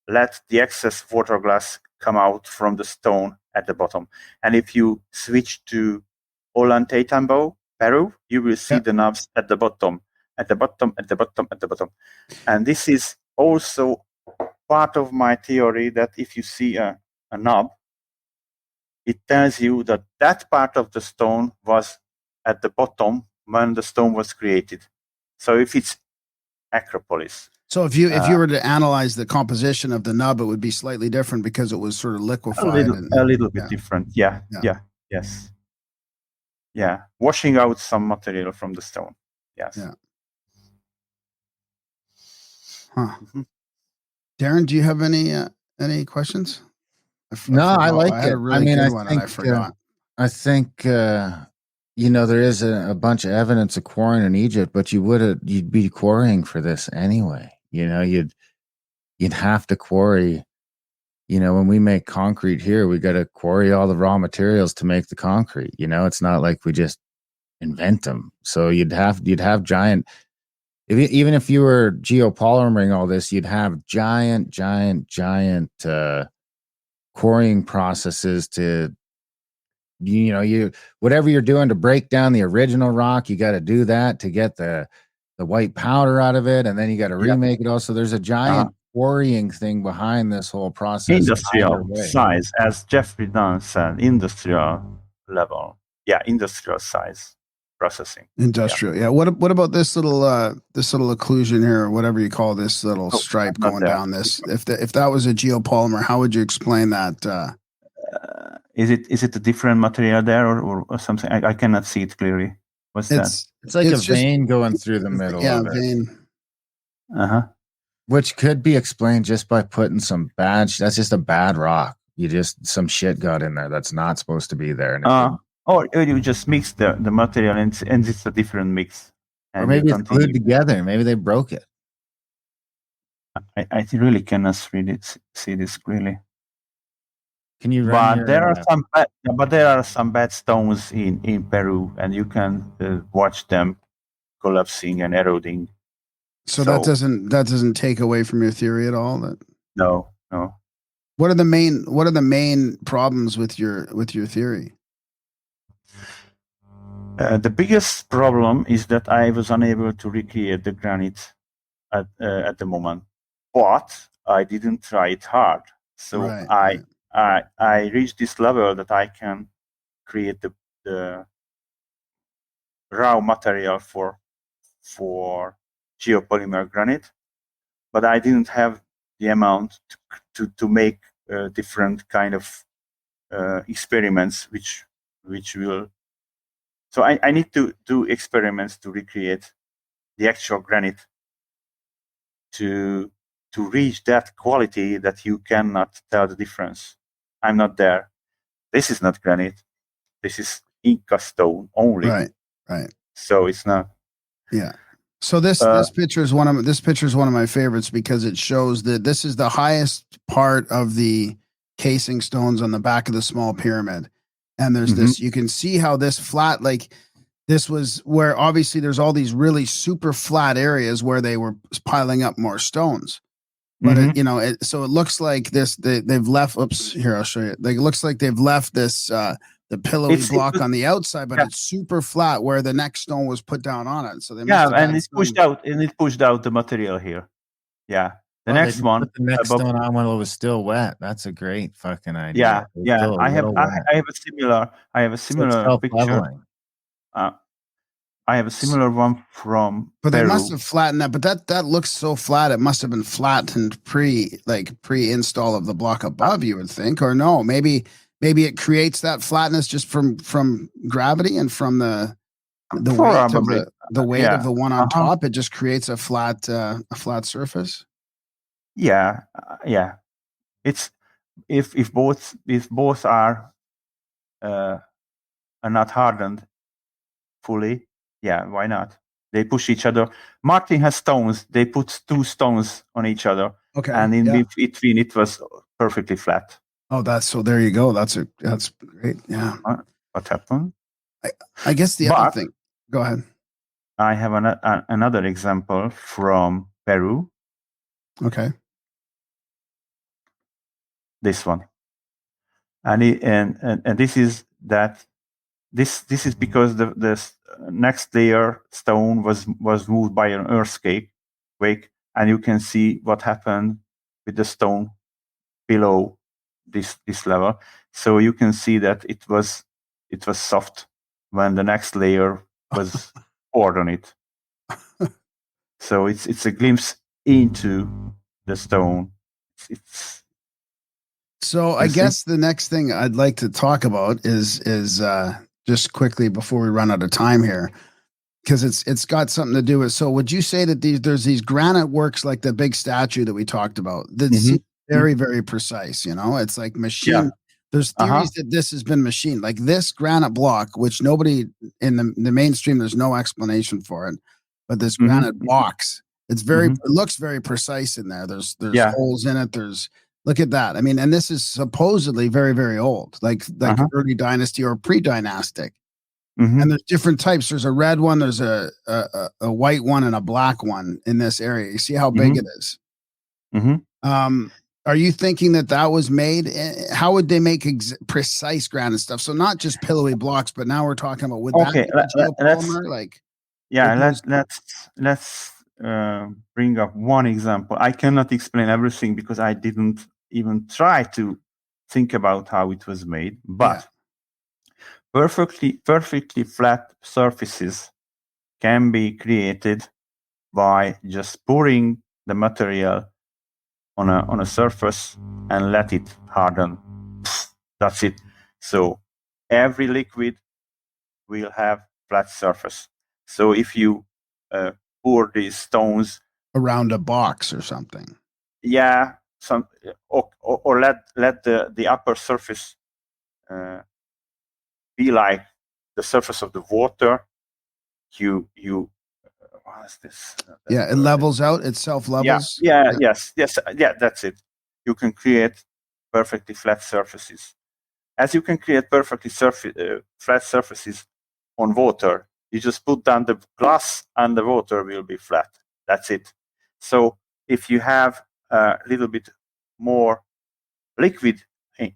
let the excess water glass come out from the stone at the bottom. And if you switch to Ollantaytambo, Peru, you will see the knobs at the bottom. And this is also part of my theory that if you see a knob, it tells you that that part of the stone was at the bottom when the stone was created. So if it's Acropolis. So if you were to analyze the composition of the nub, it would be slightly different because it was sort of liquefied. A little bit different. Yeah. Yes. Yeah. Washing out some material from the stone. Yes. Yeah. Huh. Mm-hmm. Darren, do you have any questions? No, I like it. I had a really good one and I forgot. I think there is a bunch of evidence of quarrying in Egypt, but you'd be quarrying for this anyway. You'd have to quarry. When we make concrete here, we got to quarry all the raw materials to make the concrete. It's not like we just invent them. So you'd have giant. Even if you were geopolymering all this, you'd have giant quarrying processes to. Whatever you're doing to break down the original rock, you got to do that to get the white powder out of it, and then you got to remake it. Also, there's a giant quarrying thing behind this whole process. Industrial size, as Jeffrey Dunn said, industrial level. Yeah, industrial size processing. Industrial. Yeah. What about this little occlusion here, or whatever you call this little stripe going down this? If that was a geopolymer, how would you explain that? Is it a different material there or something? I cannot see it clearly. What's that? It's like a vein going through the middle. Yeah, of it. Vein. Which could be explained just by putting some that's just a bad rock. Some shit got in there that's not supposed to be there. Or you just mix the material and it's a different mix. Or maybe it's glued together. Maybe they broke it. I really cannot see this clearly. Can you? There are some bad stones in Peru, and you can watch them collapsing and eroding. So that doesn't take away from your theory at all. No. What are the main problems with your theory? The biggest problem is that I was unable to recreate the granite at the moment, but I didn't try it hard. So I reached this level that I can create the raw material for geopolymer granite, but I didn't have the amount to make different kind of experiments, which will. So I need to do experiments to recreate the actual granite to reach that quality that you cannot tell the difference. I'm not there. This is not granite. This is Inca stone only. Right. So it's not. Yeah. So this picture is one of my favorites because it shows that this is the highest part of the casing stones on the back of the small pyramid. And there's this, you can see how this flat, like this was where obviously there's all these really super flat areas where they were piling up more stones. But so it looks like they've left. Oops, here I'll show you. Like it looks like they've left this the pillowy block on the outside, but it's super flat where the next stone was put down on it. So they and it's pushed out, the material here. Yeah, the next one. Put the next stone on when it was still wet. That's a great fucking idea. Yeah. I have a similar picture. I have a similar one from But Peru. they must have flattened that. But that looks so flat. It must have been flattened pre-install of the block above, you would think. Or no, maybe it creates that flatness just from gravity and from the weight of the one on top. It just creates a flat surface. Yeah. It's if both are not hardened fully. Yeah, why not? They push each other. Martin has stones. They put two stones on each other. Okay. And in between, it was perfectly flat. Oh, there you go. That's great. Yeah. What happened? I guess the other thing. Go ahead. I have another example from Peru. Okay. This one. And this is that. This is because the next layer stone was moved by an earthquake, and you can see what happened with the stone below this level. So you can see that it was soft when the next layer was poured on it. So it's a glimpse into the stone. So I guess the next thing I'd like to talk about is just quickly before we run out of time here, because it's got something to do with. So would you say that there's these granite works like the big statue that we talked about that seem very, very precise? You know, it's like machine. Yeah. There's theories that this has been machined, like this granite block, which nobody in the mainstream, there's no explanation for it, but this granite box, it's very, it looks very precise in there. There's holes in it. Look at that. I mean, and this is supposedly very, very old, like early dynasty or pre-dynastic. And there's different types. There's a red one, there's a white one, and a black one in this area. You see how big it is. Are you thinking that was made? How would they make precise granite stuff? So not just pillowy blocks, but now we're talking about let's bring up one example. I cannot explain everything because I didn't even try to think about how it was made, but perfectly flat surfaces can be created by just pouring the material on a surface and let it harden. That's it. So every liquid will have flat surface. So if you pour these stones around a box or something, or let the upper surface be like the surface of the water. You what is this? It levels out. It self levels. Yes. That's it. You can create perfectly flat surfaces. As you can create perfectly flat surfaces on water, you just put down the glass and the water will be flat. That's it. So if you have a little bit more liquid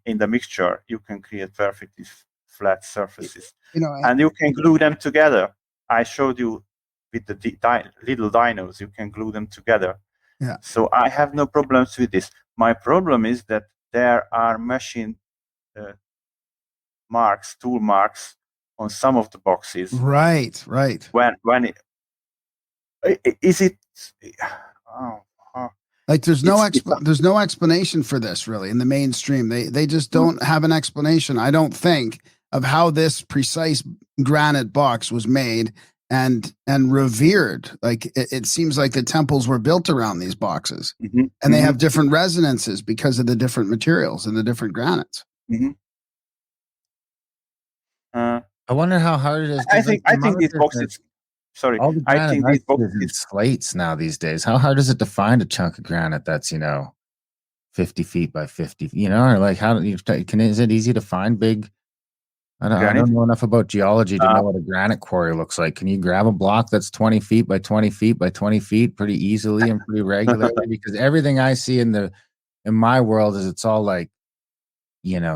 in the mixture, you can create perfectly flat surfaces. And you can glue them together. I showed you with the little dinos, you can glue them together. Yeah. So I have no problems with this. My problem is that there are machine marks, tool marks on some of the boxes. Right. When is it? Like there's no explanation for this really in the mainstream. They just don't have an explanation, I don't think, of how this precise granite box was made and revered. Like it seems like the temples were built around these boxes, and they have different resonances because of the different materials and the different granites. I wonder how hard it is. I think these boxes. Sorry, all the I think these boxes and slates now these days. How hard is it to find a chunk of granite that's 50 feet by 50? Or like how do you is it easy to find big? I don't know enough about geology to know what a granite quarry looks like. Can you grab a block that's 20 feet by 20 feet by 20 feet pretty easily and pretty regularly? Because everything I see in my world is it's all like,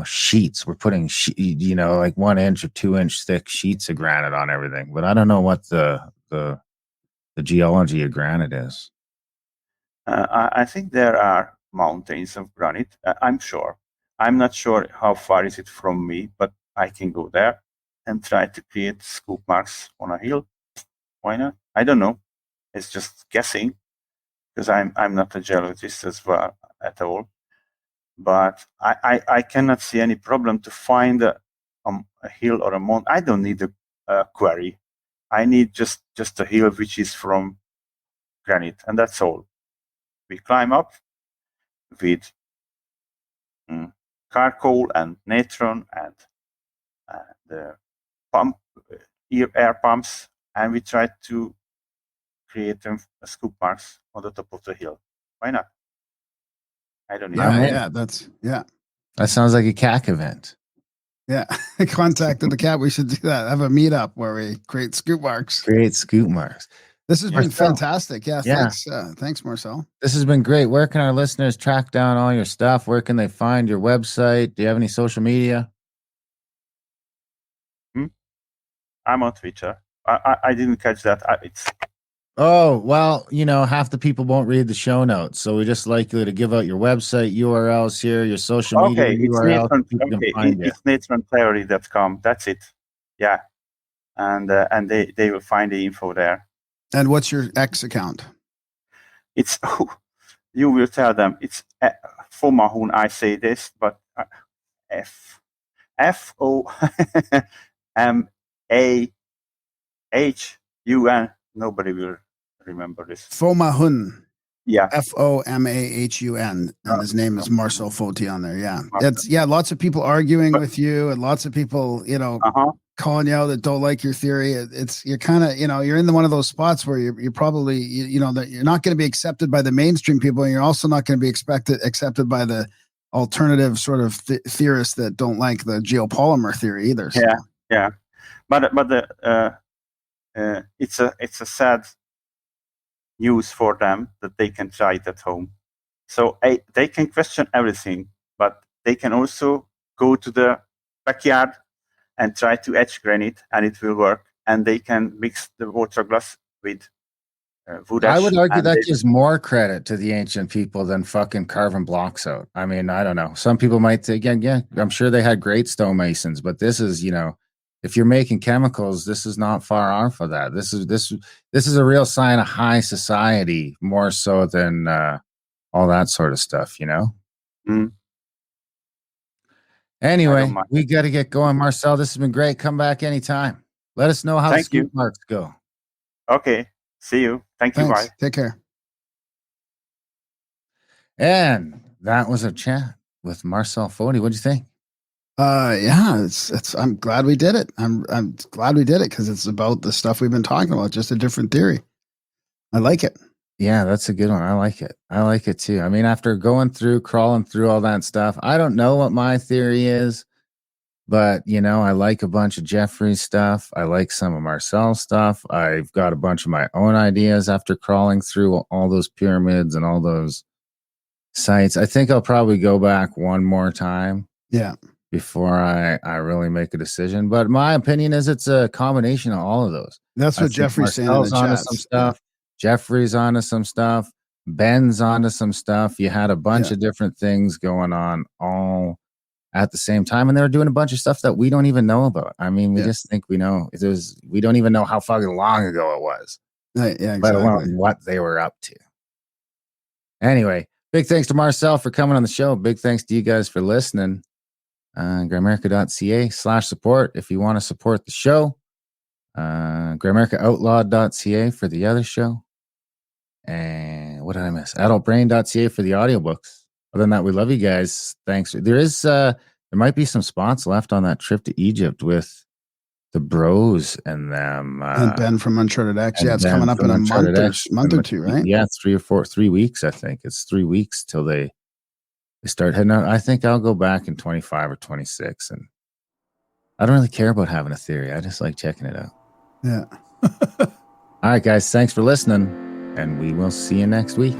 sheets. We're putting, like 1 inch or 2 inch thick sheets of granite on everything. But I don't know what the geology of granite is. I think there are mountains of granite. I'm sure. I'm not sure how far is it from me, but I can go there and try to create scoop marks on a hill. Why not? I don't know. It's just guessing because I'm not a geologist as well at all. But I cannot see any problem to find a hill or a mountain. I don't need a quarry. I need just a hill which is from granite, and that's all. We climb up with charcoal and natron and the air pumps, and we try to create them scoop marks on the top of the hill. Why not? I don't know. That sounds like a CAC event. Yeah, contacted the CAC. We should do that. Have a meetup where we create scoop marks. This has been fantastic. Yeah. Thanks, Marcell. This has been great. Where can our listeners track down all your stuff? Where can they find your website? Do you have any social media? I'm on Twitter. I didn't catch that. Oh, well, half the people won't read the show notes. So we just like you to give out your website URLs here, your social media Okay, it's URLs. Natron. People can Okay, find you. it's natrontheory.com. That's it. Yeah, and they will find the info there. And what's your X account? It's you will tell them it's Fomahun. I say this, but FOMAHUN. Nobody will remember this. Fomahun. Yeah. FOMAHUN. And his name is Marcell Foti on there. Yeah. It's lots of people arguing with you and lots of people, calling you out that don't like your theory. You're kind of, you're in one of those spots where you're probably, that you're not going to be accepted by the mainstream people, and you're also not going to be accepted by the alternative sort of theorists that don't like the geopolymer theory either. So. Yeah. But it's a sad news for them that they can try it at home. So they can question everything, but they can also go to the backyard and try to etch granite, and it will work. And they can mix the water glass with wood ash. I would argue that gives more credit to the ancient people than fucking carving blocks out. I mean, I don't know. Some people might think, I'm sure they had great stonemasons, but this is, if you're making chemicals, this is not far off of that. This is a real sign of high society, more so than all that sort of stuff, Mm. Anyway, we got to get going, Marcell. This has been great. Come back anytime. Let us know how the scoop marks go. Okay. See you. Thanks. You. Bye. Take care. And that was a chat with Marcell Foti. What'd you think? It's I'm glad we did it. I'm glad we did it because it's about the stuff we've been talking about, just a different theory. I like it. Yeah, that's a good one. I like it. I like it too. I mean, after crawling through all that stuff, I don't know what my theory is, but I like a bunch of Jeffrey's stuff. I like some of Marcell's stuff. I've got a bunch of my own ideas after crawling through all those pyramids and all those sites. I think I'll probably go back one more time. Yeah. Before I really make a decision. But my opinion is it's a combination of all of those. That's what Jeffrey's saying in the chat. Some stuff. Jeffrey's onto some stuff. Ben's onto some stuff. You had a bunch of different things going on all at the same time. And they were doing a bunch of stuff that we don't even know about. I mean, we just think we know. We don't even know how fucking long ago it was. Right, yeah, exactly. Let alone what they were up to. Anyway, big thanks to Marcell for coming on the show. Big thanks to you guys for listening. Grimerica.ca/support if you want to support the show. GrimericaOutlawed.ca for the other show. And what did I miss? AdultBrain.ca for the audiobooks. Other than that, we love you guys. Thanks. There might be some spots left on that trip to Egypt with the bros and them. And Ben from Uncharted X. Yeah, it's coming up in a month or two, right? Yeah, 3 weeks, I think. It's 3 weeks till they start heading out. I think I'll go back in 25 or 26, and I don't really care about having a theory. I just like checking it out. Yeah. All right, guys. Thanks for listening, and we will see you next week.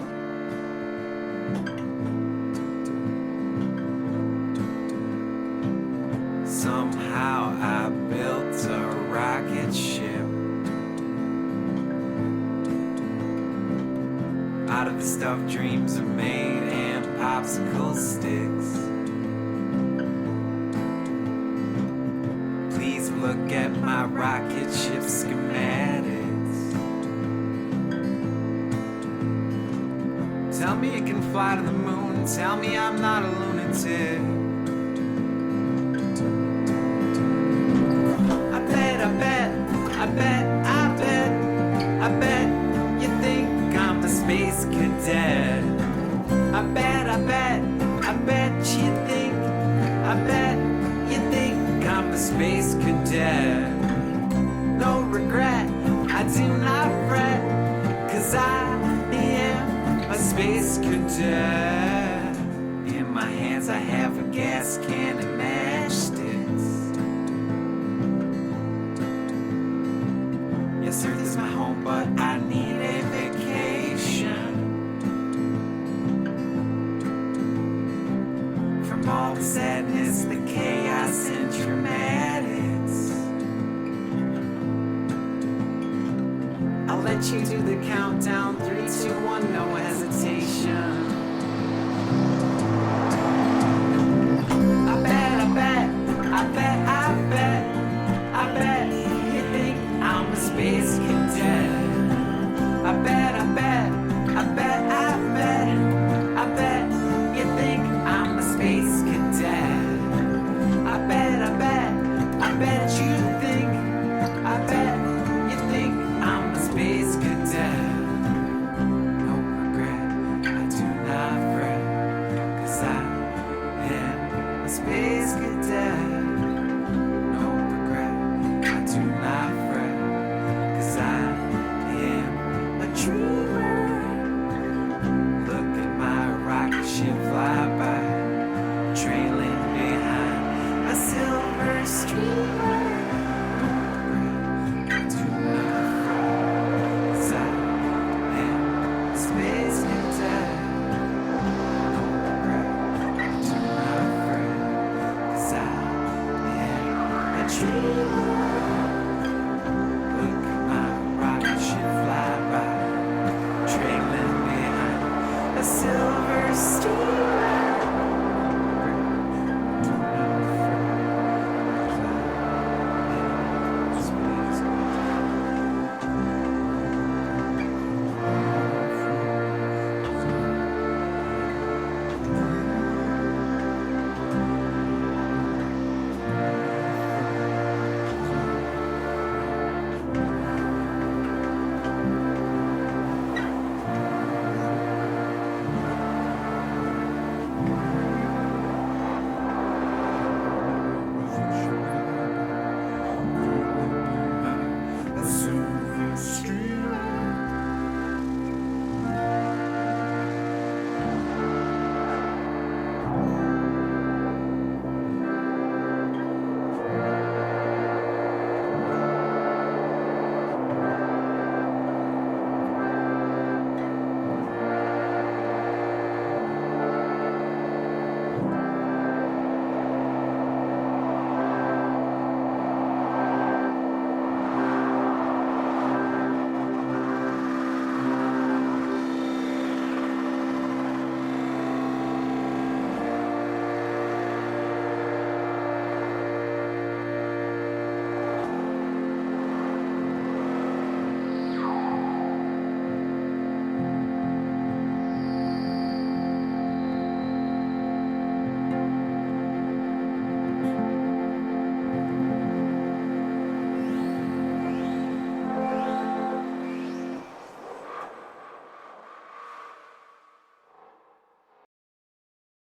Somehow I built a rocket ship out of the stuff dreams are made and popsicle sticks. Please look at my rocket ship schematics. Tell me you can fly to the moon. Tell me I'm not a lunatic. I bet you think I'm a space cadet. I bet you think I'm a space cadet. No regret, I do not fret, 'cause I am a space cadet. In my hands I have a gas can and matchsticks. Yes, Earth is my home, but I need a vacation from all the sadness, the chaos, and dramatics. I'll let let you do the countdown. 3, 2, 1, no hesitation. I bet